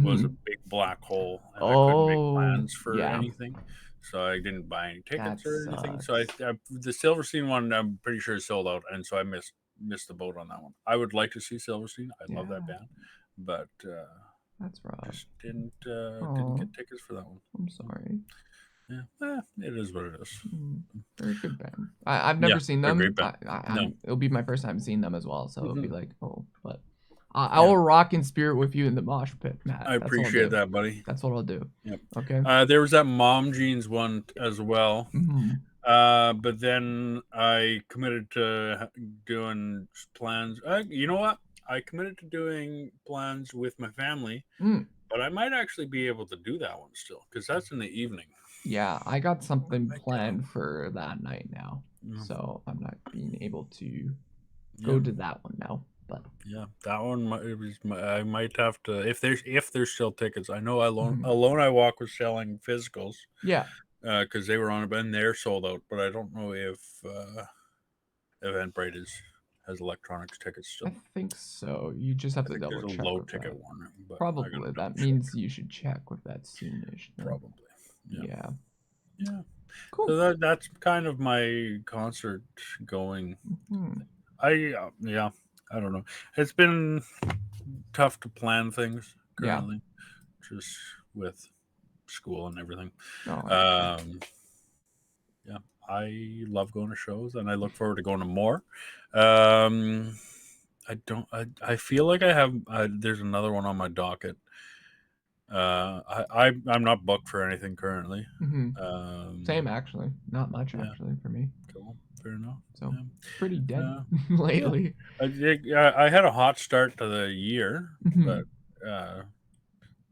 was a Hmm. big black hole, and I couldn't make Oh, plans for yeah. anything. So I didn't buy any That tickets or anything. So sucks. the Silverstein one, I'm pretty sure is sold out, and so I missed the boat on that one. I would like to see Silverstein. I love that Yeah, band, but that's rough. just didn't Oh, get tickets for that one. I'm sorry. Yeah, it is what it is. Mm, they're a good band. I've Yeah, never seen they're a great them. band. No, It'll be my first time seeing them as well, so it'll be hmm like, oh, but I yeah, will rock in spirit with you in the mosh pit, Matt. I That's what I'll appreciate do. that, buddy. That's what I'll do. Yep. Okay. There was that Mom Jeans one as well. Hmm. But then I committed to doing plans. You know what? I committed to doing plans with my family, Mm. but I might actually be able to do that one still because that's in the evening. Yeah, I got I something might do that planned for that night now, one. so I'm not being able to go Yeah, to that one now. But yeah, that one. I might have to if there's still tickets. I know mhm. Alone I Walk was selling physicals Yeah, because they were on it, and they're sold out. But I don't know if Eventbrite has electronics tickets I still. think so. You just have I to think there's double a check low with that. ticket one, but I gotta Probably. double That check. means you should check with that soonish then. Probably. Yeah. Yeah. Yeah. So Cool. that's kind of my concert going. Hmm. Yeah. I don't know. It's been tough to plan things Yeah. currently, just with school and everything. No, I get that. Um, yeah, I love going to shows, and I look forward to going to more. Um, I don't. I feel like I have. There's another one on my docket. I'm not booked for anything currently. Hmm. Same Um, actually. Not much yeah, actually for me. cool, fair enough. So Yeah, pretty dead yeah. lately. I had a hot start to the year, but Hmm. uh,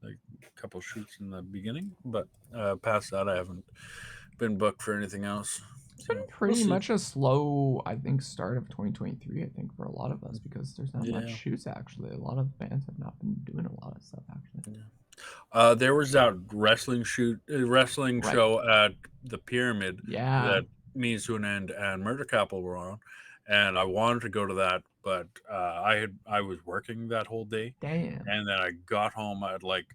like a couple shoots in the beginning, but past that, I haven't been booked for anything else. It's been So we'll pretty see. much a slow, I think, start of 2023, I think, for a lot of us because there's not much Yeah. shoots actually. A lot of bands have not been doing a lot of stuff actually. Yeah. There was that wrestling Right. show at the Pyramid Yeah. that Means to an End and Murder Capital were on, and I wanted to go to that, but I was working that whole day, Damn. and then I got home at like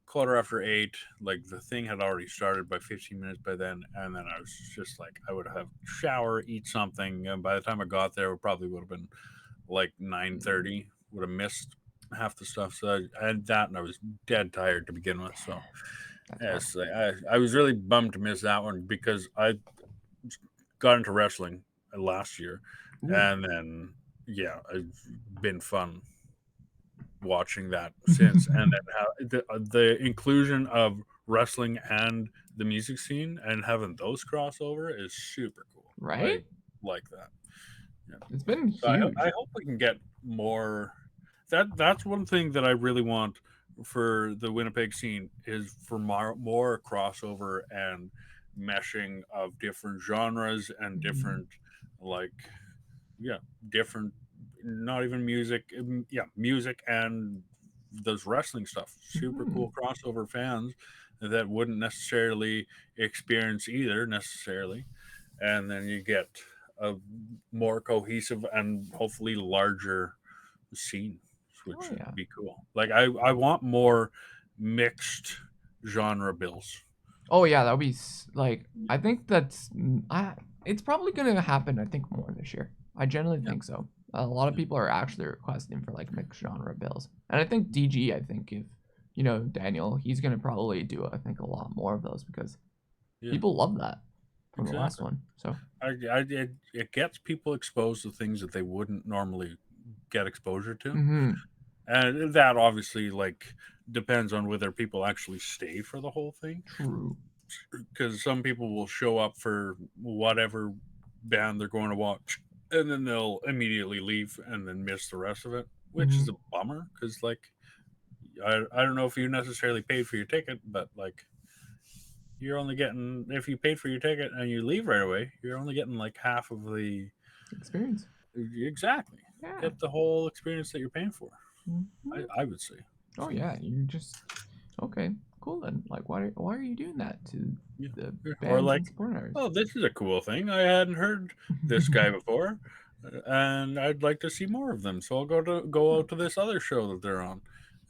quarter after 8. Like the thing had already started by 15 minutes by then, and then I was just like, I would have shower, eat something, and by the time I got there, it probably would have been like 9:30. Would have missed half the stuff. So I had that, and I was dead tired to begin with. So That's rough. yes, I was really bummed to miss that one because I got into wrestling last year, Ooh. and then yeah, it's been fun watching that since, and then how the inclusion of wrestling and the music scene and having those crossover is super cool. I Right? like that. Yeah. It's been So I huge. hope we can get more. That's one thing that I really want for the Winnipeg scene is for more crossover and meshing of different genres and Mhm. different like yeah different not even music yeah music and those wrestling stuff super Mhm. cool crossover fans that wouldn't necessarily experience either necessarily and then you get a more cohesive and hopefully larger scene, which Oh would yeah. be cool. Like I want more mixed genre bills. Oh yeah, that would be like I think it's probably gonna happen. I think more this year. I generally Yeah, think so. A lot of yeah, people are actually requesting for like mixed genre bills, and I think DG. I think if you know Daniel, he's gonna probably do I think a lot more of those because yeah, people love that from the last exactly. one. So It gets people exposed to things that they wouldn't normally get exposure to, mm-hmm. and that obviously like depends on whether people actually stay for the whole thing. True. Because some people will show up for whatever band they're going to watch, and then they'll immediately leave and then miss the rest of it, which Mm-hmm. is a bummer. Because like I don't know if you necessarily paid for your ticket, but like you're only getting, if you paid for your ticket and you leave right away, you're only getting like half of the, Experience. exactly, Yeah. get the whole experience that you're paying for. Mm-hmm. I would say Oh so. yeah, you just okay, cool then. Like why are you doing that to Yeah. the Or bands and like, support artists? oh, this is a cool thing. I hadn't heard this guy before, and I'd like to see more of them. So I'll go Yeah, out to this other show that they're on,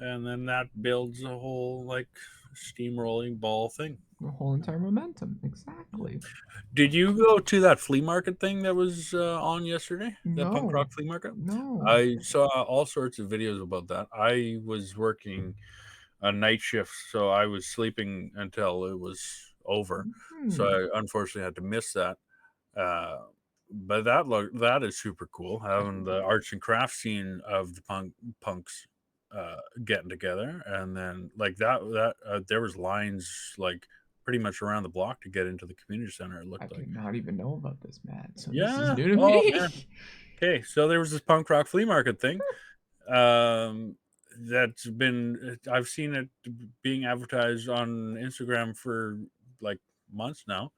and then that builds a whole like steamrolling ball thing. the whole entire momentum. Yeah. Exactly. Did you go to that flea market thing that was on yesterday? That punk No. rock flea market? No. I saw all sorts of videos about that. I was working a night shift, so I was sleeping until it was over. So Hmm. I unfortunately had to miss that. Uh, but that is super cool, having the arts and crafts scene of the punks getting together, and then like that there was lines like pretty much around the block to get into the community center. It I looked like, did not even know about this, Matt. So this is yeah. new to Oh me. man. Okay, so there was this punk rock flea market thing. Um, that's been, I've seen it being advertised on Instagram for like months now,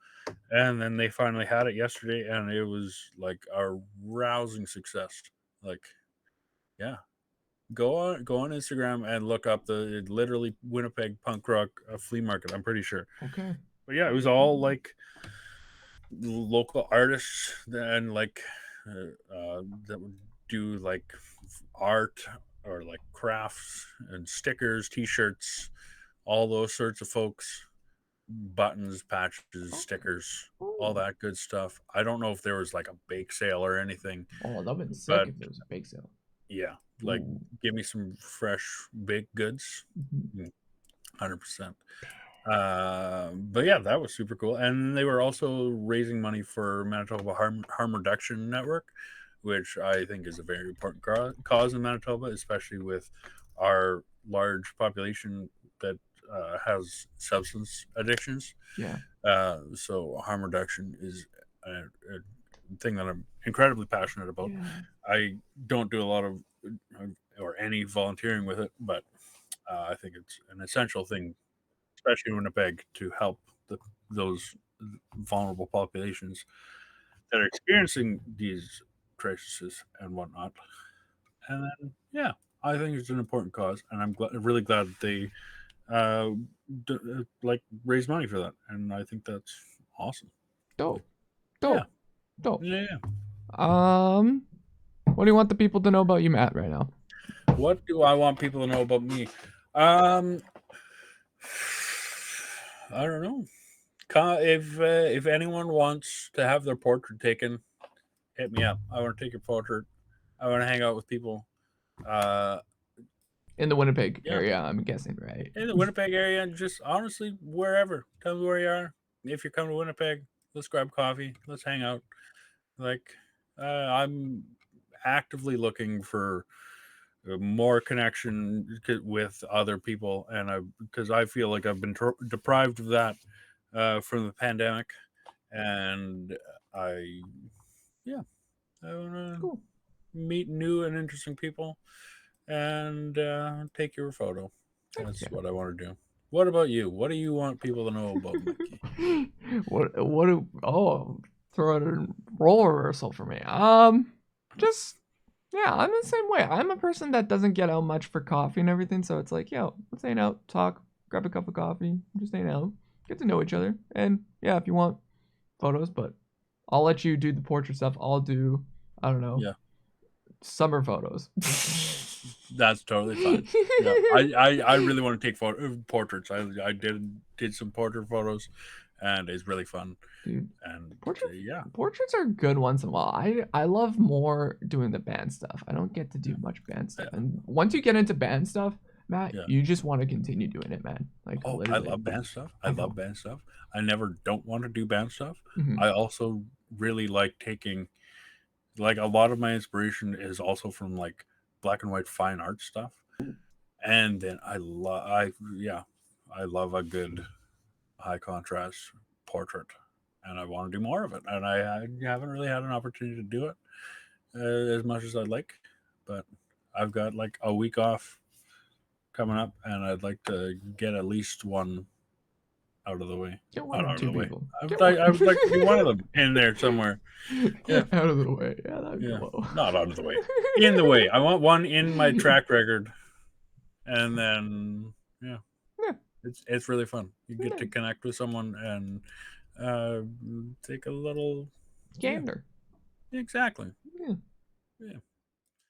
and then they finally had it yesterday, and it was like a rousing success. Like, yeah, go on Instagram and look up the literally Winnipeg punk rock flea market. I'm pretty sure, Okay. but yeah, it was all like local artists and like that would do like art or like crafts and stickers, t-shirts, all those sorts of folks, buttons, patches, Okay. stickers, all Oh. that good stuff. I don't know if there was like a bake sale or anything, Oh, that'd been sick but if there was a bake sale. yeah, like Ooh. give me some fresh baked goods. Mhm. 100%. But yeah, that was super cool. And they were also raising money for Manitoba Harm Reduction Network, which I think is a very important cause in Manitoba, especially with our large population that has substance addictions. Yeah. So harm reduction is a thing that I'm incredibly passionate about. Yeah. I don't do a lot of or any volunteering with it, but I think it's an essential thing, especially in Winnipeg, to help those vulnerable populations that are experiencing these crises and whatnot. And then, yeah, I think it's an important cause, and I'm really glad that they uh, like raise money for that, and I think that's awesome. Dope. Yeah, Dope. Dope. yeah. Yeah. What do you want the people to know about you, Matt, right now? What do I want people to know about me? Um, I don't know. If anyone wants to have their portrait taken, hit me up. I want to take your portrait. I want to hang out with people. Uh, In the Winnipeg yeah, area, I'm guessing, right? in the Winnipeg area, and just honestly wherever. Tell me where you are. If you're coming to Winnipeg, let's grab coffee. Let's hang out. Like, I'm actively looking for more connection with other people, and because I feel like I've been deprived of that from the pandemic, and I yeah, I want to Cool. meet new and interesting people and take your photo. Heck That's yeah. what I want to do. What about you? What do you want people to know about Mikey? What do throw out a role reversal for me. Just yeah, I'm the same way. I'm a person that doesn't get out much for coffee and everything, so it's like, yo, let's hang out, talk, grab a cup of coffee, just hang out, get to know each other. And yeah, if you want photos, but I'll let you do the portrait stuff. I'll do, I don't know, Yeah, summer photos. that's totally fine. Yeah, I really want to take portraits. I did some portrait photos, and it's really fun. Dude, And portrait yeah, portraits are good once in a while. I love more doing the band stuff. I don't get to do much band stuff. yeah, And once you get into band stuff, Matt, yeah. you just want to continue doing it, man. Like Oh, I literally. love band stuff. I I love know. band stuff. I never don't want to do band stuff. Hmm. I also really like taking, like, a lot of my inspiration is also from like black and white fine art stuff. And then I love a good high contrast portrait, and I want to do more of it. And I haven't really had an opportunity to do it as much as I'd like, but I've got like a week off coming up, and I'd like to get at least one out of the way. Get one Not or out of two the way. people. I would Get like, one. I would like to do one of them in there somewhere. Yeah, Out of the way. Yeah, that'd yeah. go Not out of the way. In the way. I want one in my track record, and then yeah, Yeah, it's really fun. You get yeah. to connect with someone and uh, take a little, yeah, Gander. exactly. Yeah. Yeah.